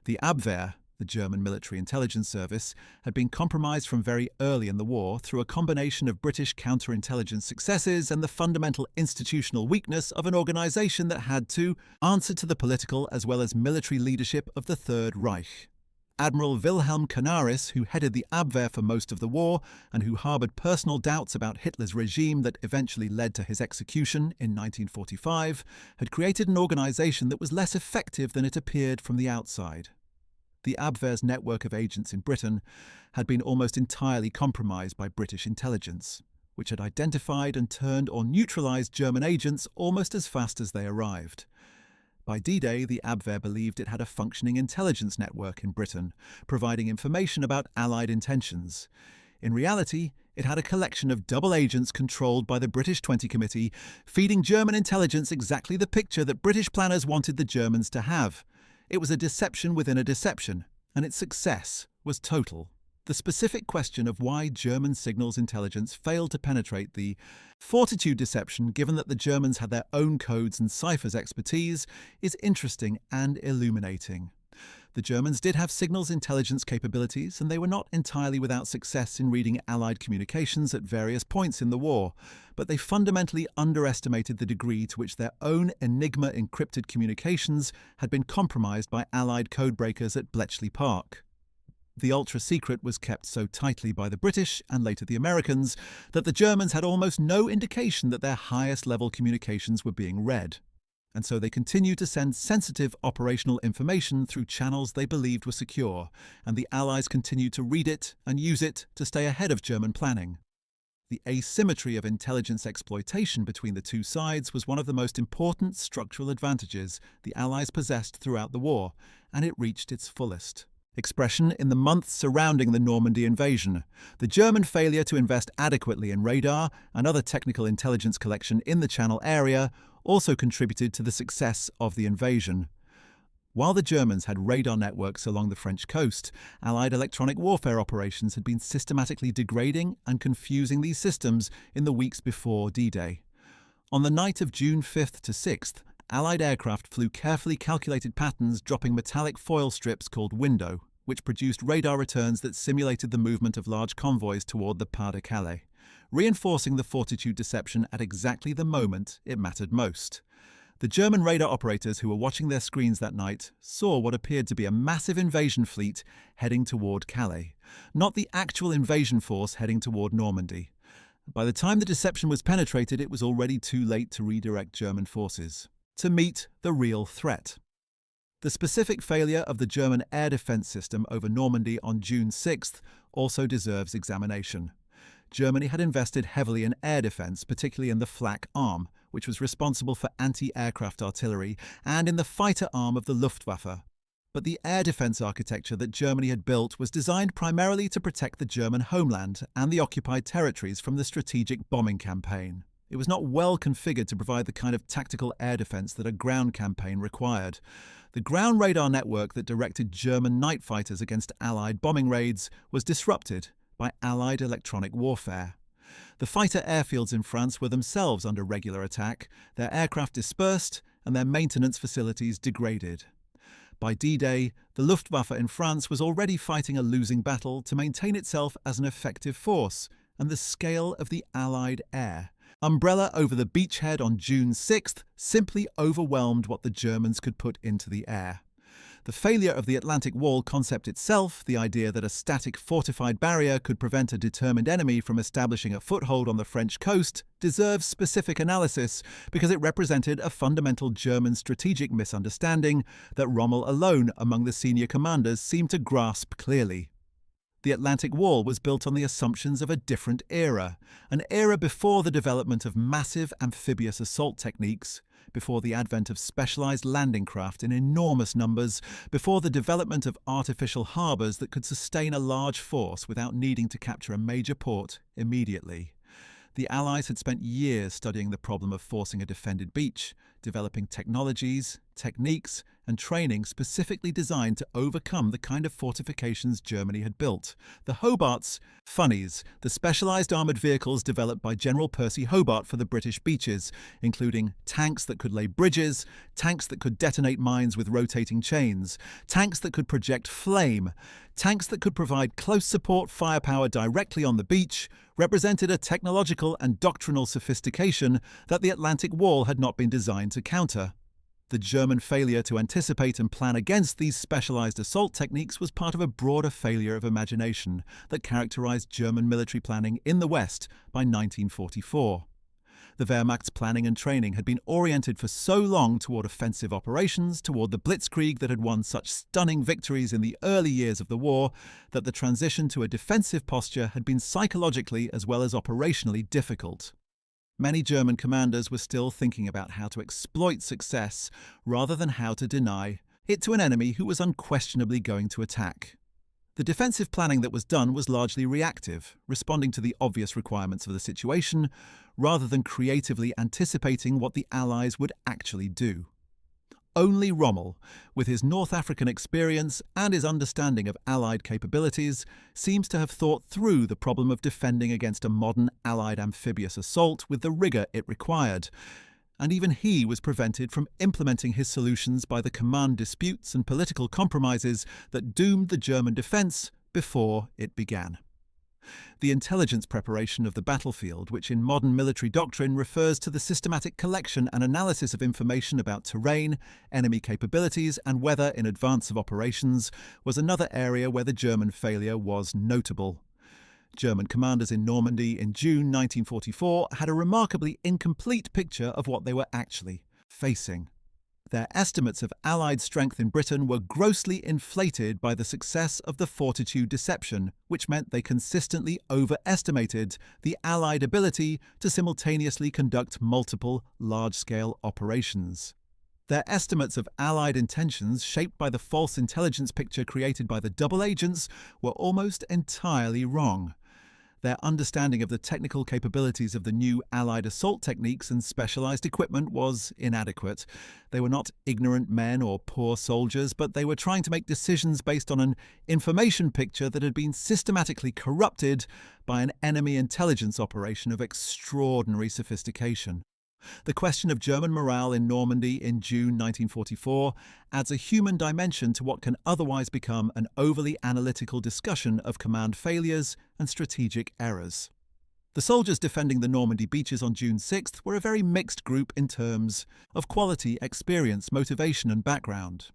A: The Abwehr, the German military intelligence service, had been compromised from very early in the war through a combination of British counterintelligence successes and the fundamental institutional weakness of an organization that had to answer to the political as well as military leadership of the Third Reich. Admiral Wilhelm Canaris, who headed the Abwehr for most of the war and who harbored personal doubts about Hitler's regime that eventually led to his execution in 1945, had created an organization that was less effective than it appeared from the outside. The Abwehr's network of agents in Britain had been almost entirely compromised by British intelligence, which had identified and turned or neutralized German agents almost as fast as they arrived. By D-Day, the Abwehr believed it had a functioning intelligence network in Britain, providing information about Allied intentions. In reality, it had a collection of double agents controlled by the British 20 Committee, feeding German intelligence exactly the picture that British planners wanted the Germans to have. It was a deception within a deception, and its success was total. The specific question of why German signals intelligence failed to penetrate the fortitude deception, given that the Germans had their own codes and ciphers expertise, is interesting and illuminating. The Germans did have signals intelligence capabilities, and they were not entirely without success in reading Allied communications at various points in the war, but they fundamentally underestimated the degree to which their own Enigma encrypted communications had been compromised by Allied codebreakers at Bletchley Park. The ultra-secret was kept so tightly by the British, and later the Americans, that the Germans had almost no indication that their highest-level communications were being read. And so they continued to send sensitive operational information through channels they believed were secure, and the Allies continued to read it and use it to stay ahead of German planning. The asymmetry of intelligence exploitation between the two sides was one of the most important structural advantages the Allies possessed throughout the war, and it reached its fullest expression in the months surrounding the Normandy invasion. The German failure to invest adequately in radar and other technical intelligence collection in the Channel area also contributed to the success of the invasion. While the Germans had radar networks along the French coast, Allied electronic warfare operations had been systematically degrading and confusing these systems in the weeks before D-Day. On the night of June 5th to 6th, Allied aircraft flew carefully calculated patterns dropping metallic foil strips called window, which produced radar returns that simulated the movement of large convoys toward the Pas-de-Calais, reinforcing the fortitude deception at exactly the moment it mattered most. The German radar operators who were watching their screens that night saw what appeared to be a massive invasion fleet heading toward Calais, not the actual invasion force heading toward Normandy. By the time the deception was penetrated, it was already too late to redirect German forces to meet the real threat. The specific failure of the German air defense system over Normandy on June 6th also deserves examination. Germany had invested heavily in air defense, particularly in the flak arm, which was responsible for anti-aircraft artillery, and in the fighter arm of the Luftwaffe. But the air defense architecture that Germany had built was designed primarily to protect the German homeland and the occupied territories from the strategic bombing campaign. It was not well configured to provide the kind of tactical air defense that a ground campaign required. The ground radar network that directed German night fighters against Allied bombing raids was disrupted by Allied electronic warfare. The fighter airfields in France were themselves under regular attack, their aircraft dispersed, and their maintenance facilities degraded. By D-Day, the Luftwaffe in France was already fighting a losing battle to maintain itself as an effective force, and the scale of the Allied air umbrella over the beachhead on June 6th simply overwhelmed what the Germans could put into the air. The failure of the Atlantic Wall concept itself, the idea that a static fortified barrier could prevent a determined enemy from establishing a foothold on the French coast, deserves specific analysis because it represented a fundamental German strategic misunderstanding that Rommel alone among the senior commanders seemed to grasp clearly. The Atlantic Wall was built on the assumptions of a different era, an era before the development of massive amphibious assault techniques, before the advent of specialized landing craft in enormous numbers, before the development of artificial harbors that could sustain a large force without needing to capture a major port immediately. The Allies had spent years studying the problem of forcing a defended beach, developing technologies, techniques, and training specifically designed to overcome the kind of fortifications Germany had built. The Hobarts, funnies, the specialized armored vehicles developed by General Percy Hobart for the British beaches, including tanks that could lay bridges, tanks that could detonate mines with rotating chains, tanks that could project flame, tanks that could provide close support firepower directly on the beach, represented a technological and doctrinal sophistication that the Atlantic Wall had not been designed to counter. The German failure to anticipate and plan against these specialized assault techniques was part of a broader failure of imagination that characterized German military planning in the West by 1944. The Wehrmacht's planning and training had been oriented for so long toward offensive operations, toward the blitzkrieg that had won such stunning victories in the early years of the war, that the transition to a defensive posture had been psychologically as well as operationally difficult. Many German commanders were still thinking about how to exploit success rather than how to deny it to an enemy who was unquestionably going to attack. The defensive planning that was done was largely reactive, responding to the obvious requirements of the situation, rather than creatively anticipating what the Allies would actually do. Only Rommel, with his North African experience and his understanding of Allied capabilities, seems to have thought through the problem of defending against a modern Allied amphibious assault with the rigour it required, and even he was prevented from implementing his solutions by the command disputes and political compromises that doomed the German defence before it began. The intelligence preparation of the battlefield, which in modern military doctrine refers to the systematic collection and analysis of information about terrain, enemy capabilities, and weather in advance of operations, was another area where the German failure was notable. German commanders in Normandy in June 1944 had a remarkably incomplete picture of what they were actually facing. Their estimates of Allied strength in Britain were grossly inflated by the success of the Fortitude deception, which meant they consistently overestimated the Allied ability to simultaneously conduct multiple large-scale operations. Their estimates of Allied intentions, shaped by the false intelligence picture created by the double agents, were almost entirely wrong. Their understanding of the technical capabilities of the new Allied assault techniques and specialized equipment was inadequate. They were not ignorant men or poor soldiers, but they were trying to make decisions based on an information picture that had been systematically corrupted by an enemy intelligence operation of extraordinary sophistication. The question of German morale in Normandy in June 1944 adds a human dimension to what can otherwise become an overly analytical discussion of command failures and strategic errors. The soldiers defending the Normandy beaches on June 6th were a very mixed group in terms of quality, experience, motivation and background.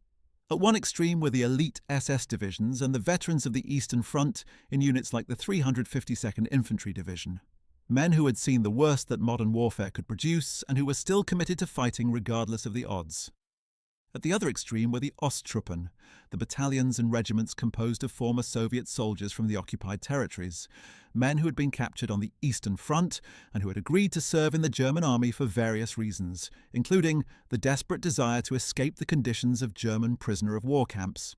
A: At one extreme were the elite SS divisions and the veterans of the Eastern Front in units like the 352nd Infantry Division. Men who had seen the worst that modern warfare could produce and who were still committed to fighting regardless of the odds. At the other extreme were the Osttruppen, the battalions and regiments composed of former Soviet soldiers from the occupied territories, men who had been captured on the Eastern Front and who had agreed to serve in the German army for various reasons, including the desperate desire to escape the conditions of German prisoner of war camps.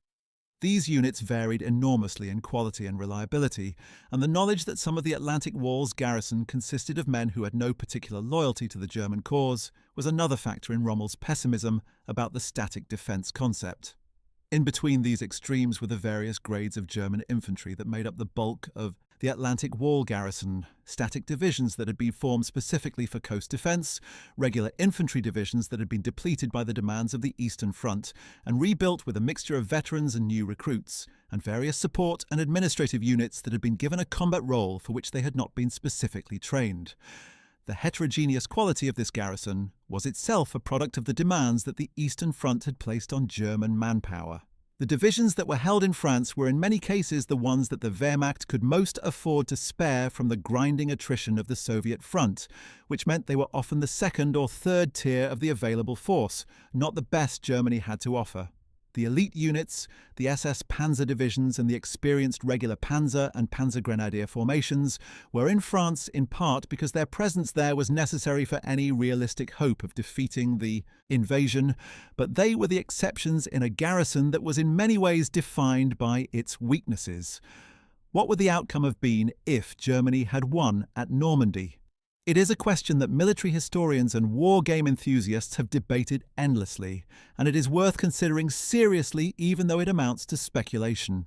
A: These units varied enormously in quality and reliability, and the knowledge that some of the Atlantic Wall's garrison consisted of men who had no particular loyalty to the German cause was another factor in Rommel's pessimism about the static defence concept. In between these extremes were the various grades of German infantry that made up the bulk of the Atlantic Wall garrison, static divisions that had been formed specifically for coast defence, regular infantry divisions that had been depleted by the demands of the Eastern Front and rebuilt with a mixture of veterans and new recruits, and various support and administrative units that had been given a combat role for which they had not been specifically trained. The heterogeneous quality of this garrison was itself a product of the demands that the Eastern Front had placed on German manpower. The divisions that were held in France were in many cases the ones that the Wehrmacht could most afford to spare from the grinding attrition of the Soviet front, which meant they were often the second or third tier of the available force, not the best Germany had to offer. The elite units, the SS Panzer divisions and the experienced regular Panzer and Panzer Grenadier formations were in France in part because their presence there was necessary for any realistic hope of defeating the invasion, but they were the exceptions in a garrison that was in many ways defined by its weaknesses. What would the outcome have been if Germany had won at Normandy? It is a question that military historians and war game enthusiasts have debated endlessly, and it is worth considering seriously even though it amounts to speculation.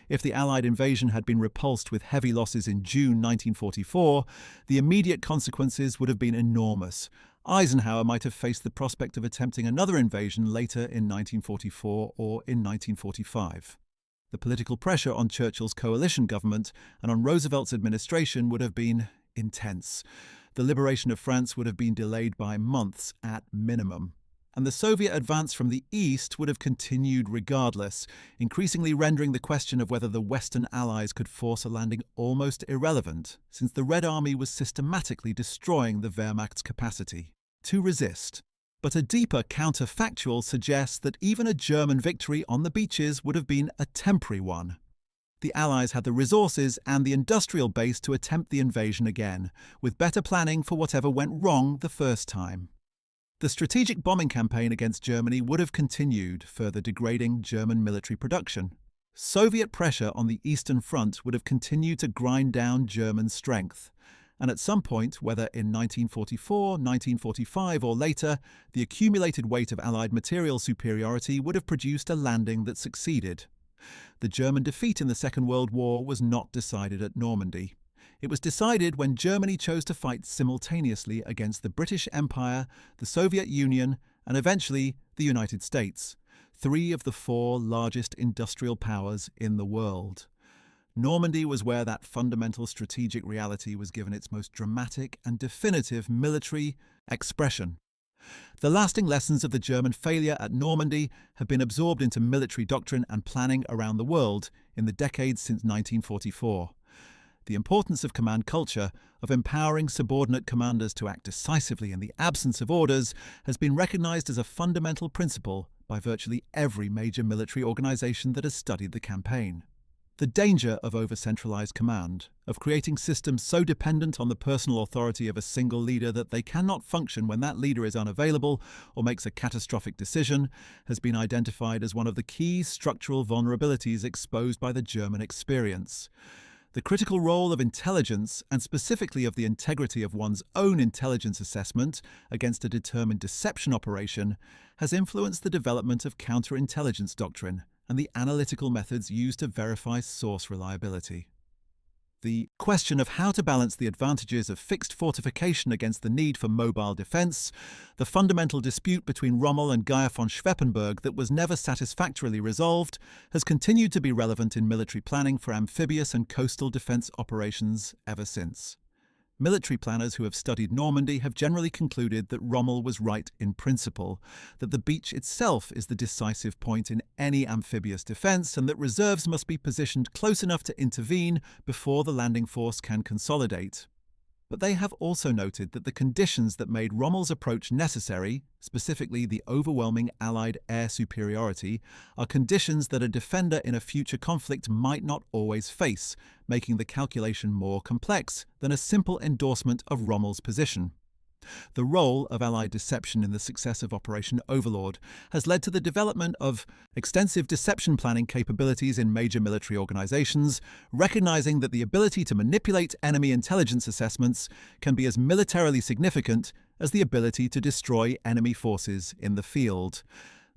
A: If the Allied invasion had been repulsed with heavy losses in June 1944, the immediate consequences would have been enormous. Eisenhower might have faced the prospect of attempting another invasion later in 1944 or in 1945. The political pressure on Churchill's coalition government and on Roosevelt's administration would have been intense. The liberation of France would have been delayed by months at minimum. and the Soviet advance from the east would have continued regardless, increasingly rendering the question of whether the Western Allies could force a landing almost irrelevant, since the Red Army was systematically destroying the Wehrmacht's capacity to resist. But a deeper counterfactual suggests that even a German victory on the beaches would have been a temporary one. The Allies had the resources and the industrial base to attempt the invasion again, with better planning for whatever went wrong the first time. The strategic bombing campaign against Germany would have continued, further degrading German military production. Soviet pressure on the Eastern Front would have continued to grind down German strength, and at some point, whether in 1944, 1945 or later, the accumulated weight of Allied material superiority would have produced a landing that succeeded. The German defeat in the Second World War was not decided at Normandy. It was decided when Germany chose to fight simultaneously against the British Empire, the Soviet Union, and eventually the United States, three of the four largest industrial powers in the world. Normandy was where that fundamental strategic reality was given its most dramatic and definitive military expression. The lasting lessons of the German failure at Normandy have been absorbed into military doctrine and planning around the world in the decades since 1944. The importance of command culture, of empowering subordinate commanders to act decisively in the absence of orders, has been recognized as a fundamental principle by virtually every major military organization that has studied the campaign. The danger of over-centralized command, of creating systems so dependent on the personal authority of a single leader that they cannot function when that leader is unavailable or makes a catastrophic decision, has been identified as one of the key structural vulnerabilities exposed by the German experience. The critical role of intelligence, and specifically of the integrity of one's own intelligence assessment against a determined deception operation, has influenced the development of counterintelligence doctrine and the analytical methods used to verify source reliability. The question of how to balance the advantages of fixed fortification against the need for mobile defense, the fundamental dispute between Rommel and Geyer von Schweppenberg that was never satisfactorily resolved, has continued to be relevant in military planning for amphibious and coastal defense operations ever since. Military planners who have studied Normandy have generally concluded that Rommel was right in principle, that the beach itself is the decisive point in any amphibious defense, and that reserves must be positioned close enough to intervene before the landing force can consolidate. But they have also noted that the conditions that made Rommel's approach necessary, specifically the overwhelming Allied air superiority, are conditions that a defender in a future conflict might not always face, making the calculation more complex than a simple endorsement of Rommel's position. The role of Allied deception in the success of Operation Overlord has led to the development of extensive deception planning capabilities in major military organizations, recognizing that the ability to manipulate enemy intelligence assessments can be as militarily significant as the ability to destroy enemy forces in the field.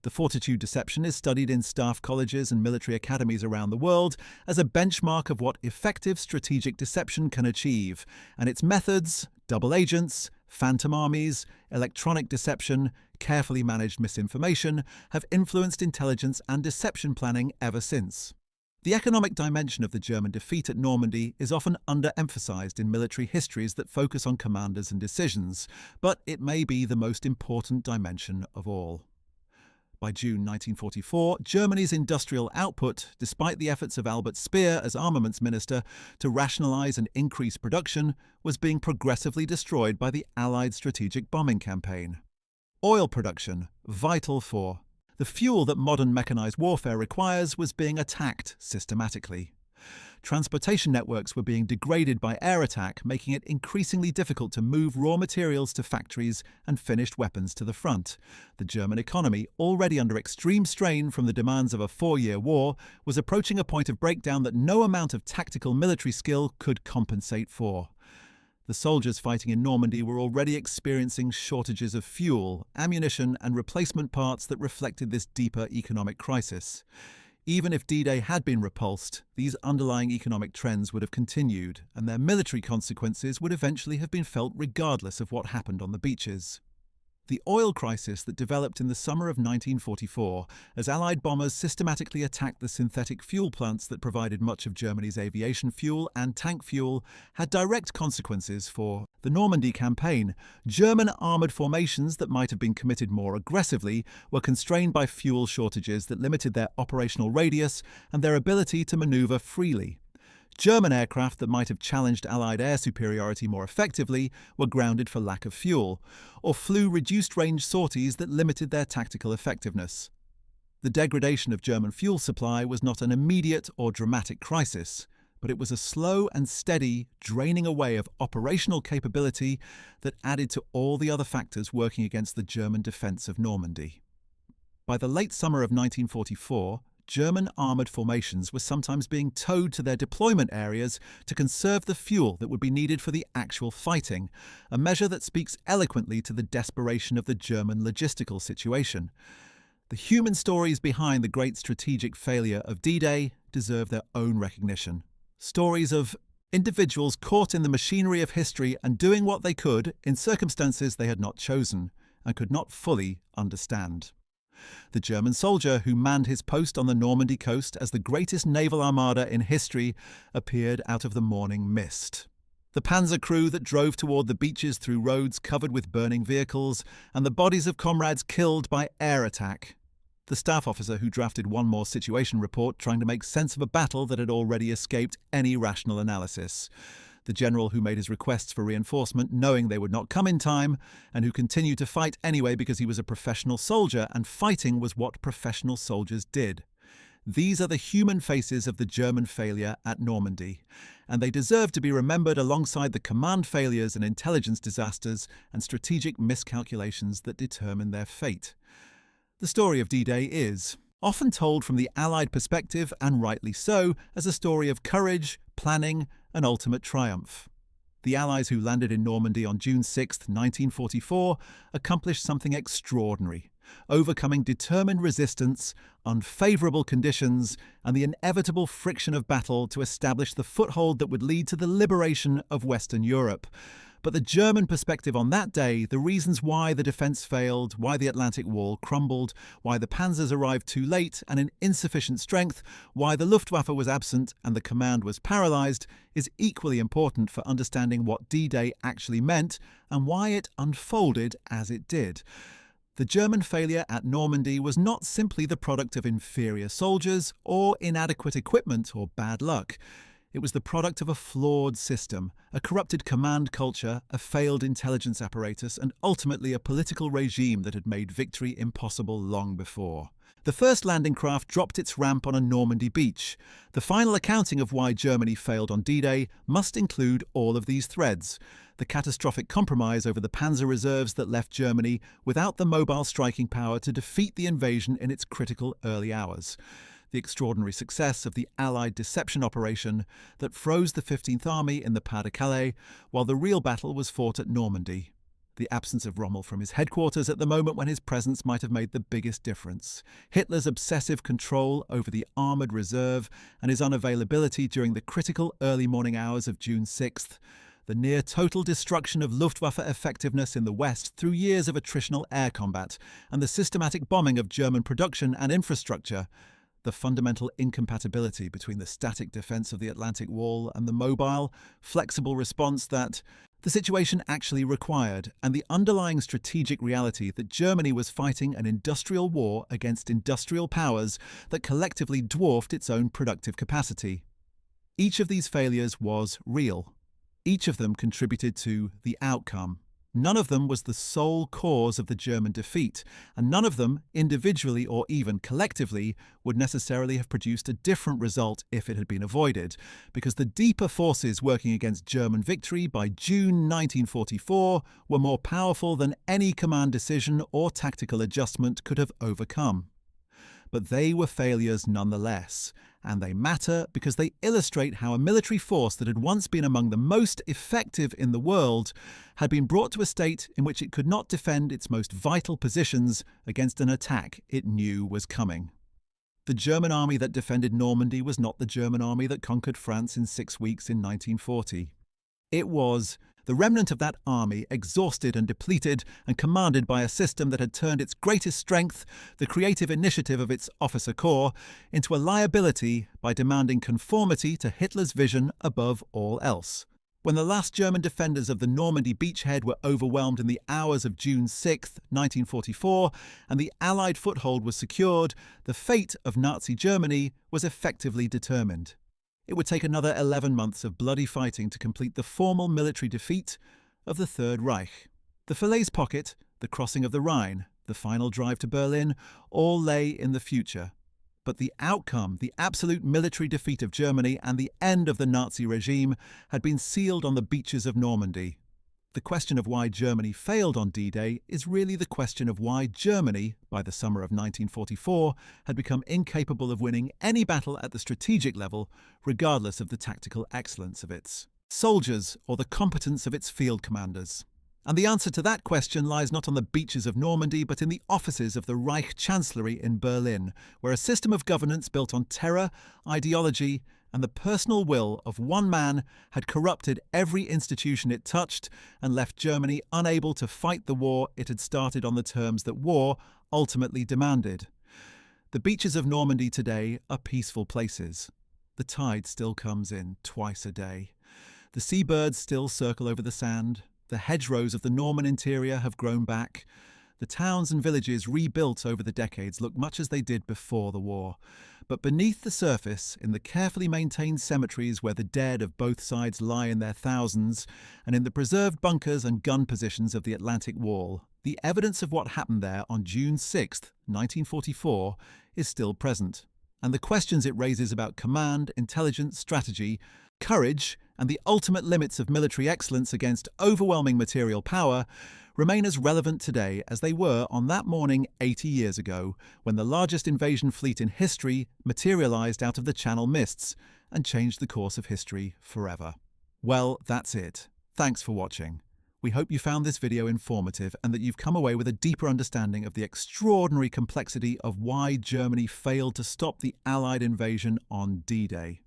A: The fortitude deception is studied in staff colleges and military academies around the world as a benchmark of what effective strategic deception can achieve, and its methods, double agents, phantom armies, electronic deception, carefully managed misinformation, have influenced intelligence and deception planning ever since. The economic dimension of the German defeat at Normandy is often underemphasized in military histories that focus on commanders and decisions, but it may be the most important dimension of all. By June 1944, Germany's industrial output, despite the efforts of Albert Speer as armaments minister to rationalize and increase production, was being progressively destroyed by the Allied strategic bombing campaign. Oil production, vital for the fuel that modern mechanized warfare requires, was being attacked systematically. Transportation networks were being degraded by air attack, making it increasingly difficult to move raw materials to factories and finished weapons to the front. The German economy, already under extreme strain from the demands of a 4-year war, was approaching a point of breakdown that no amount of tactical military skill could compensate for. The soldiers fighting in Normandy were already experiencing shortages of fuel, ammunition, and replacement parts that reflected this deeper economic crisis. Even if D-Day had been repulsed, these underlying economic trends would have continued, and their military consequences would eventually have been felt regardless of what happened on the beaches. The oil crisis that developed in the summer of 1944 as Allied bombers systematically attacked the synthetic fuel plants that provided much of Germany's aviation fuel and tank fuel had direct consequences for the Normandy campaign. German armoured formations that might have been committed more aggressively were constrained by fuel shortages that limited their operational radius and their ability to manoeuvre freely. German aircraft that might have challenged Allied air superiority more effectively were grounded for lack of fuel, or flew reduced-range sorties that limited their tactical effectiveness. The degradation of German fuel supply was not an immediate or dramatic crisis, but it was a slow and steady draining away of operational capability that added to all the other factors working against the German defence of Normandy. By the late summer of 1944, German armoured formations were sometimes being towed to their deployment areas to conserve the fuel that would be needed for the actual fighting, a measure that speaks eloquently to the desperation of the German logistical situation. The human stories behind the great strategic failure of D-Day deserve their own recognition. Stories of individuals caught in the machinery of history and doing what they could in circumstances they had not chosen and could not fully understand. The German soldier who manned his post on the Normandy coast as the greatest naval armada in history appeared out of the morning mist. The Panzer crew that drove toward the beaches through roads covered with burning vehicles, and the bodies of comrades killed by air attack. The staff officer who drafted one more situation report trying to make sense of a battle that had already escaped any rational analysis. The general who made his requests for reinforcement knowing they would not come in time, and who continued to fight anyway because he was a professional soldier and fighting was what professional soldiers did. These are the human faces of the German failure at Normandy, and they deserve to be remembered alongside the command failures and intelligence disasters and strategic miscalculations that determine their fate. The story of D-Day is often told from the Allied perspective, and rightly so, as a story of courage, planning, and ultimate triumph. The Allies who landed in Normandy on June 6, 1944, accomplished something extraordinary, overcoming determined resistance, unfavourable conditions, and the inevitable friction of battle to establish the foothold that would lead to the liberation of Western Europe. But the German perspective on that day, the reasons why the defence failed, why the Atlantic Wall crumbled, why the Panzers arrived too late and in insufficient strength, why the Luftwaffe was absent and the command was paralysed, is equally important for understanding what D-Day actually meant and why it unfolded as it did. The German failure at Normandy was not simply the product of inferior soldiers or inadequate equipment or bad luck. It was the product of a flawed system, a corrupted command culture, a failed intelligence apparatus, and ultimately a political regime that had made victory impossible long before. The first landing craft dropped its ramp on a Normandy beach. The final accounting of why Germany failed on D-Day must include all of these threads. The catastrophic compromise over the Panzer reserves that left Germany without the mobile striking power to defeat the invasion in its critical early hours. The extraordinary success of the Allied deception operation that froze the 15th Army in the Pas-de-Calais, while the real battle was fought at Normandy. The absence of Rommel from his headquarters at the moment when his presence might have made the biggest difference. Hitler's obsessive control over the armoured reserve and his unavailability during the critical early morning hours of June 6th. The near-total destruction of Luftwaffe effectiveness in the West through years of attritional air combat, and the systematic bombing of German production and infrastructure. The fundamental incompatibility between the static defence of the Atlantic Wall and the mobile, flexible response that the situation actually required, and the underlying strategic reality that Germany was fighting an industrial war against industrial powers that collectively dwarfed its own productive capacity. Each of these failures was real. Each of them contributed to the outcome. None of them was the sole cause of the German defeat, and none of them, individually or even collectively, would necessarily have produced a different result if it had been avoided, because the deeper forces working against German victory by June 1944 were more powerful than any command decision or tactical adjustment could have overcome. But they were failures nonetheless, and they matter because they illustrate how a military force that had once been among the most effective in the world had been brought to a state in which it could not defend its most vital positions against an attack it knew was coming. The German army that defended Normandy was not the German army that conquered France in 6 weeks in 1940. It was The remnant of that army, exhausted and depleted, and commanded by a system that had turned its greatest strength, the creative initiative of its officer corps, into a liability by demanding conformity to Hitler's vision above all else. When the last German defenders of the Normandy beachhead were overwhelmed in the hours of June 6, 1944, and the Allied foothold was secured, the fate of Nazi Germany was effectively determined. It would take another 11 months of bloody fighting to complete the formal military defeat of the Third Reich. The Falaise Pocket, the crossing of the Rhine, the final drive to Berlin, all lay in the future. But the outcome, the absolute military defeat of Germany and the end of the Nazi regime, had been sealed on the beaches of Normandy. The question of why Germany failed on D-Day is really the question of why Germany, by the summer of 1944, had become incapable of winning any battle at the strategic level, regardless of the tactical excellence of its soldiers or the competence of its field commanders. And the answer to that question lies not on the beaches of Normandy, but in the offices of the Reich Chancellery in Berlin, where a system of governance built on terror, ideology, and the personal will of one man had corrupted every institution it touched and left Germany unable to fight the war it had started on the terms that war ultimately demanded. The beaches of Normandy today are peaceful places. The tide still comes in twice a day. The seabirds still circle over the sand. The hedgerows of the Norman interior have grown back. The towns and villages rebuilt over the decades look much as they did before the war. But beneath the surface, in the carefully maintained cemeteries where the dead of both sides lie in their thousands, and in the preserved bunkers and gun positions of the Atlantic Wall, the evidence of what happened there on June 6, 1944, is still present. And the questions it raises about command, intelligence, strategy, courage, and the ultimate limits of military excellence against overwhelming material power remain as relevant today as they were on that morning 80 years ago, when the largest invasion fleet in history materialized out of the Channel mists and changed the course of history forever. Well, that's it. Thanks for watching. We hope you found this video informative and that you've come away with a deeper understanding of the extraordinary complexity of why Germany failed to stop the Allied invasion on D-Day.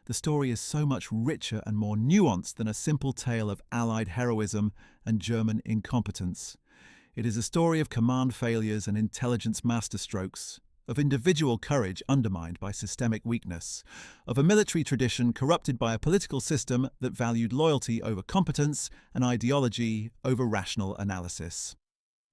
A: The story is so much richer and more nuanced than a simple tale of Allied heroism and German incompetence. It is a story of command failures and intelligence masterstrokes, of individual courage undermined by systemic weakness, of a military tradition corrupted by a political system that valued loyalty over competence and ideology over rational analysis.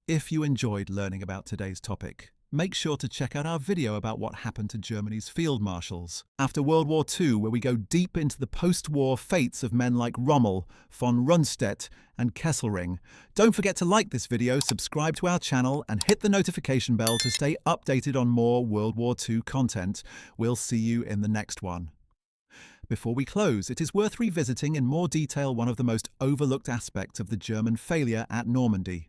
A: If you enjoyed learning about today's topic, make sure to check out our video about what happened to Germany's field marshals after World War II, where we go deep into the post-war fates of men like Rommel, von Rundstedt, and Kesselring. Don't forget to like this video, subscribe to our channel, and hit the notification bell to stay updated on more World War II content. We'll see you in the next one. Before we close, it is worth revisiting in more detail one of the most overlooked aspects of the German failure at Normandy: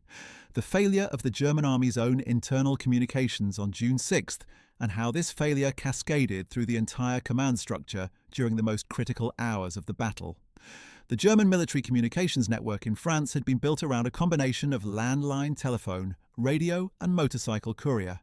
A: the failure of the German army's own internal communications on June 6th, and how this failure cascaded through the entire command structure during the most critical hours of the battle. The German military communications network in France had been built around a combination of landline telephone, radio, and motorcycle courier.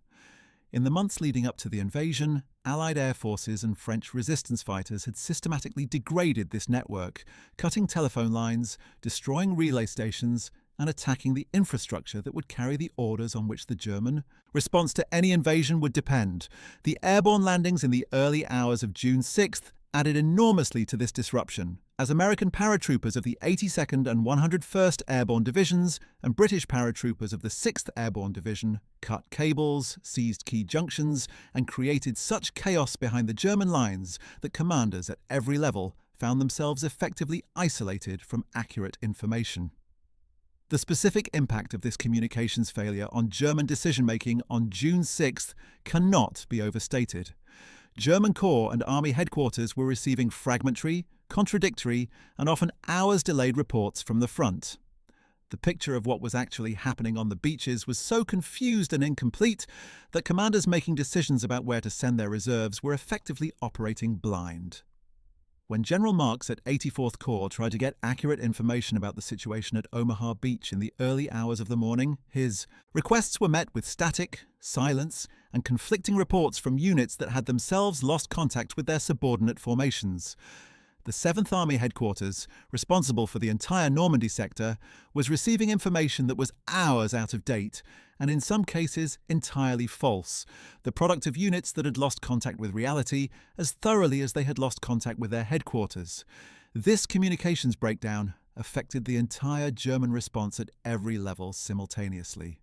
A: In the months leading up to the invasion, Allied air forces and French resistance fighters had systematically degraded this network, cutting telephone lines, destroying relay stations, and attacking the infrastructure that would carry the orders on which the German response to any invasion would depend. The airborne landings in the early hours of June 6th added enormously to this disruption, as American paratroopers of the 82nd and 101st Airborne Divisions and British paratroopers of the 6th Airborne Division cut cables, seized key junctions, and created such chaos behind the German lines that commanders at every level found themselves effectively isolated from accurate information. The specific impact of this communications failure on German decision-making on June 6th cannot be overstated. German Corps and Army headquarters were receiving fragmentary, contradictory, and often hours-delayed reports from the front. The picture of what was actually happening on the beaches was so confused and incomplete that commanders making decisions about where to send their reserves were effectively operating blind. When General Marks at 84th Corps tried to get accurate information about the situation at Omaha Beach in the early hours of the morning, his requests were met with static, silence, and conflicting reports from units that had themselves lost contact with their subordinate formations. The 7th Army headquarters, responsible for the entire Normandy sector, was receiving information that was hours out of date, and in some cases entirely false, the product of units that had lost contact with reality as thoroughly as they had lost contact with their headquarters. This communications breakdown affected the entire German response at every level simultaneously.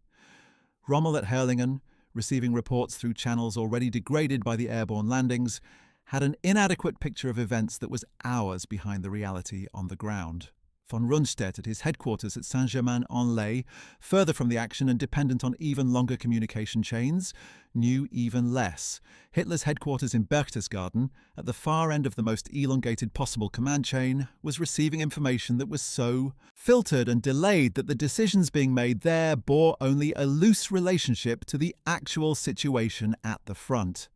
A: Rommel at Herrlingen, receiving reports through channels already degraded by the airborne landings, had an inadequate picture of events that was hours behind the reality on the ground. Von Rundstedt at his headquarters at Saint-Germain-en-Laye, further from the action and dependent on even longer communication chains, knew even less. Hitler's headquarters in Berchtesgaden, at the far end of the most elongated possible command chain, was receiving information that was so filtered and delayed that the decisions being made there bore only a loose relationship to the actual situation at the front.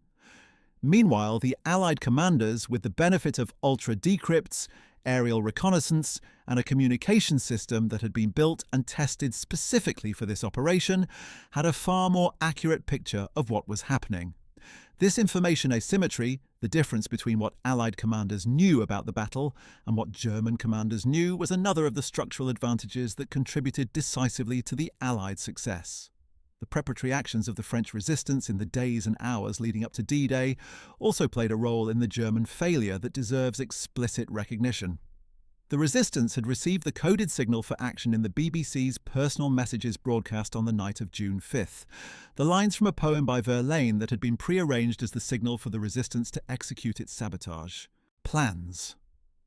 A: Meanwhile, the Allied commanders, with the benefit of ultra-decrypts, aerial reconnaissance, and a communication system that had been built and tested specifically for this operation, had a far more accurate picture of what was happening. This information asymmetry, the difference between what Allied commanders knew about the battle and what German commanders knew, was another of the structural advantages that contributed decisively to the Allied success. The preparatory actions of the French resistance in the days and hours leading up to D-Day also played a role in the German failure that deserves explicit recognition. The resistance had received the coded signal for action in the BBC's personal messages broadcast on the night of June 5th, the lines from a poem by Verlaine that had been prearranged as the signal for the resistance to execute its sabotage. Plans.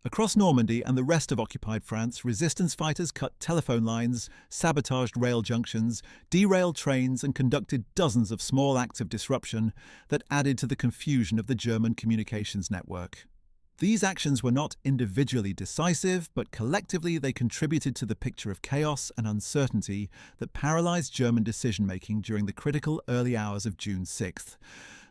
A: Across Normandy and the rest of occupied France, resistance fighters cut telephone lines, sabotaged rail junctions, derailed trains, and conducted dozens of small acts of disruption that added to the confusion of the German communications network. These actions were not individually decisive, but collectively they contributed to the picture of chaos and uncertainty that paralyzed German decision-making during the critical early hours of June 6th.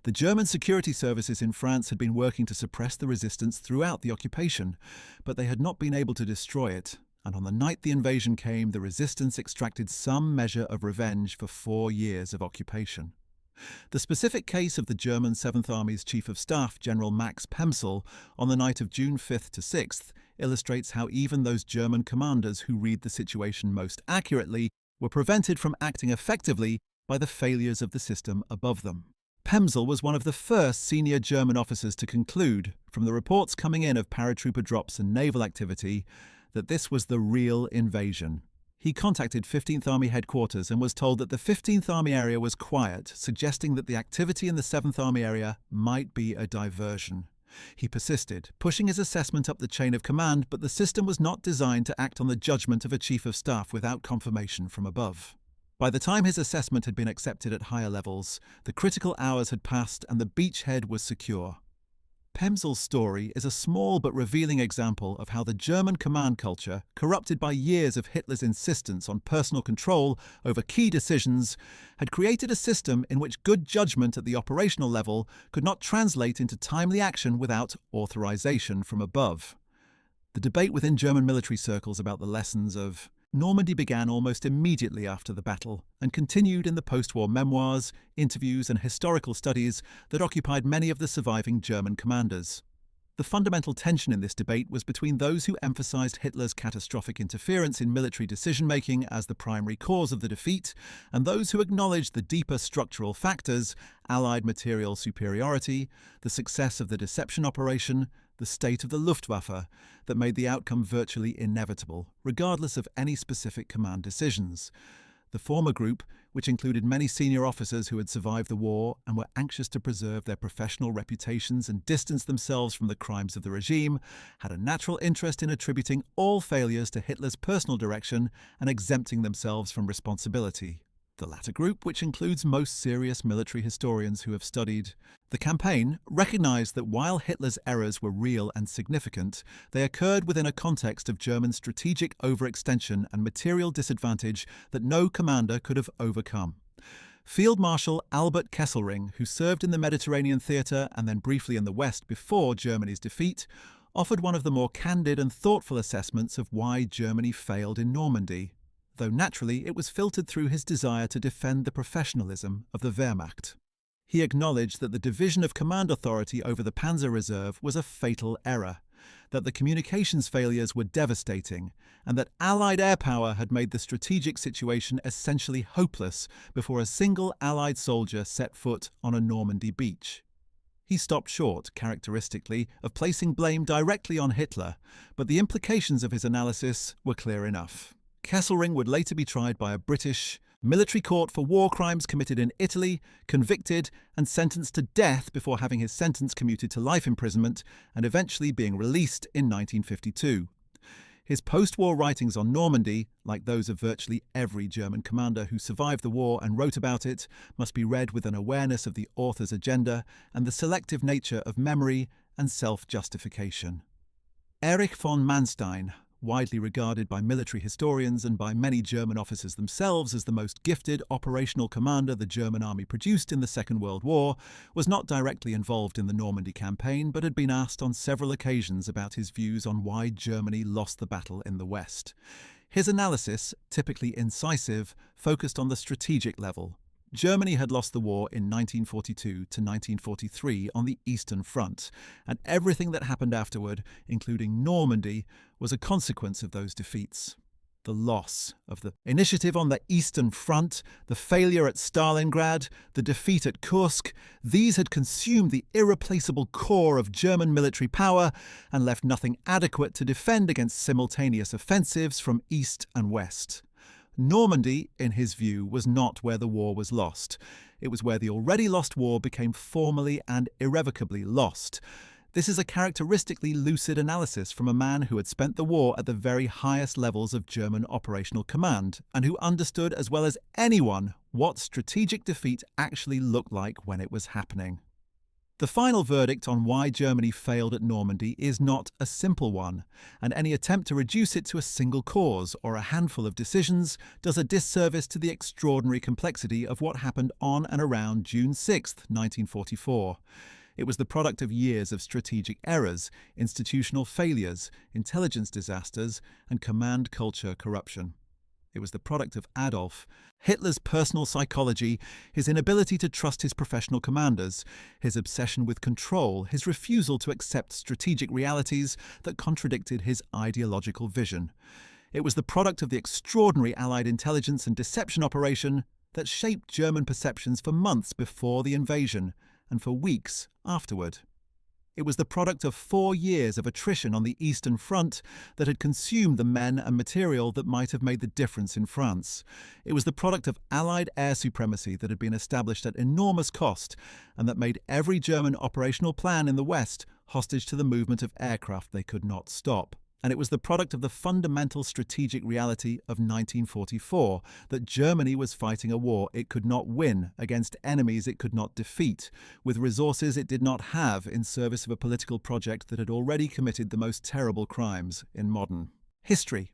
A: The German security services in France had been working to suppress the resistance throughout the occupation, but they had not been able to destroy it, and on the night the invasion came, the resistance extracted some measure of revenge for 4 years of occupation. The specific case of the German 7th Army's Chief of Staff, General Max Pemsel, on the night of June 5th to 6th, illustrates how even those German commanders who read the situation most accurately were prevented from acting effectively by the failures of the system above them. Pemsel was one of the first senior German officers to conclude, from the reports coming in of paratrooper drops and naval activity, that this was the real invasion. He contacted 15th Army headquarters and was told that the 15th Army area was quiet, suggesting that the activity in the 7th Army area might be a diversion. He persisted, pushing his assessment up the chain of command, but the system was not designed to act on the judgment of a chief of staff without confirmation from above. By the time his assessment had been accepted at higher levels, the critical hours had passed and the beachhead was secure. Pemsel's story is a small but revealing example of how the German command culture, corrupted by years of Hitler's insistence on personal control over key decisions, had created a system in which good judgment at the operational level could not translate into timely action without authorization from above. The debate within German military circles about the lessons of Normandy began almost immediately after the battle and continued in the post-war memoirs, interviews and historical studies that occupied many of the surviving German commanders. The fundamental tension in this debate was between those who emphasized Hitler's catastrophic interference in military decision-making as the primary cause of the defeat, and those who acknowledged the deeper structural factors, Allied material superiority, the success of the deception operation, the state of the Luftwaffe, that made the outcome virtually inevitable, regardless of any specific command decisions. The former group, which included many senior officers who had survived the war and were anxious to preserve their professional reputations and distance themselves from the crimes of the regime, had a natural interest in attributing all failures to Hitler's personal direction and exempting themselves from responsibility. The latter group, which includes most serious military historians who have studied the campaign, recognized that while Hitler's errors were real and significant, they occurred within a context of German strategic overextension and material disadvantage that no commander could have overcome. Field Marshal Albert Kesselring, who served in the Mediterranean theatre and then briefly in the West before Germany's defeat, offered one of the more candid and thoughtful assessments of why Germany failed in Normandy, though naturally it was filtered through his desire to defend the professionalism of the Wehrmacht. He acknowledged that the division of command authority over the Panzer Reserve was a fatal error. that the communications failures were devastating, and that Allied air power had made the strategic situation essentially hopeless before a single Allied soldier set foot on a Normandy beach. He stopped short, characteristically, of placing blame directly on Hitler, but the implications of his analysis were clear enough. Kesselring would later be tried by a British military court for war crimes committed in Italy, convicted and sentenced to death before having his sentence commuted to life imprisonment and eventually being released in 1952. His post-war writings on Normandy, like those of virtually every German commander who survived the war and wrote about it, must be read with an awareness of the author's agenda and the selective nature of memory and self-justification. Erich von Manstein, widely regarded by military historians and by many German officers themselves as the most gifted operational commander the German army produced in the Second World War, was not directly involved in the Normandy campaign but had been asked on several occasions about his views on why Germany lost the battle in the West. His analysis, typically incisive, focused on the strategic level. Germany had lost the war in 1942 to 1943 on the Eastern Front, and everything that happened afterward, including Normandy, was a consequence of those defeats. The loss of the initiative on the Eastern Front, the failure at Stalingrad, the defeat at Kursk, these had consumed the irreplaceable core of German military power and left nothing adequate to defend against simultaneous offensives from east and west. Normandy, in his view, was not where the war was lost. It was where the already lost war became formally and irrevocably lost. This is a characteristically lucid analysis from a man who had spent the war at the very highest levels of German operational command, and who understood as well as anyone what strategic defeat actually looked like when it was happening. The final verdict on why Germany failed at Normandy is not a simple one, and any attempt to reduce it to a single cause or a handful of decisions does a disservice to the extraordinary complexity of what happened on and around June 6, 1944. It was the product of years of strategic errors, institutional failures, intelligence disasters, and command culture corruption. It was the product of Adolf Hitler's personal psychology, his inability to trust his professional commanders, his obsession with control, his refusal to accept strategic realities that contradicted his ideological vision. It was the product of the extraordinary Allied intelligence and deception operation that shaped German perceptions for months before the invasion and for weeks afterward. It was the product of 4 years of attrition on the Eastern Front that had consumed the men and material that might have made the difference in France. It was the product of Allied air supremacy that had been established at enormous cost and that made every German operational plan in the West hostage to the movement of aircraft they could not stop. And it was the product of the fundamental strategic reality of 1944 that Germany was fighting a war it could not win against enemies it could not defeat, with resources it did not have in service of a political project that had already committed the most terrible crimes in modern history.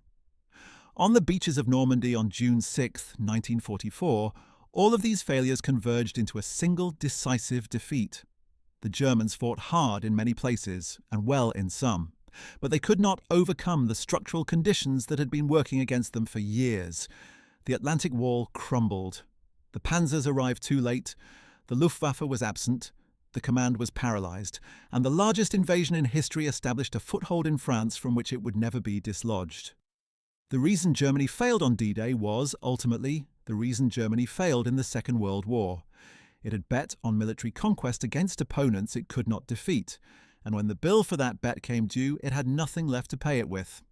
A: On the beaches of Normandy on June 6, 1944, all of these failures converged into a single decisive defeat. The Germans fought hard in many places and well in some, but they could not overcome the structural conditions that had been working against them for years. The Atlantic Wall crumbled. The Panzers arrived too late. The Luftwaffe was absent. The command was paralyzed. And the largest invasion in history established a foothold in France from which it would never be dislodged. The reason Germany failed on D-Day was, ultimately, the reason Germany failed in the Second World War. It had bet on military conquest against opponents it could not defeat, and when the bill for that bet came due, it had nothing left to pay it with.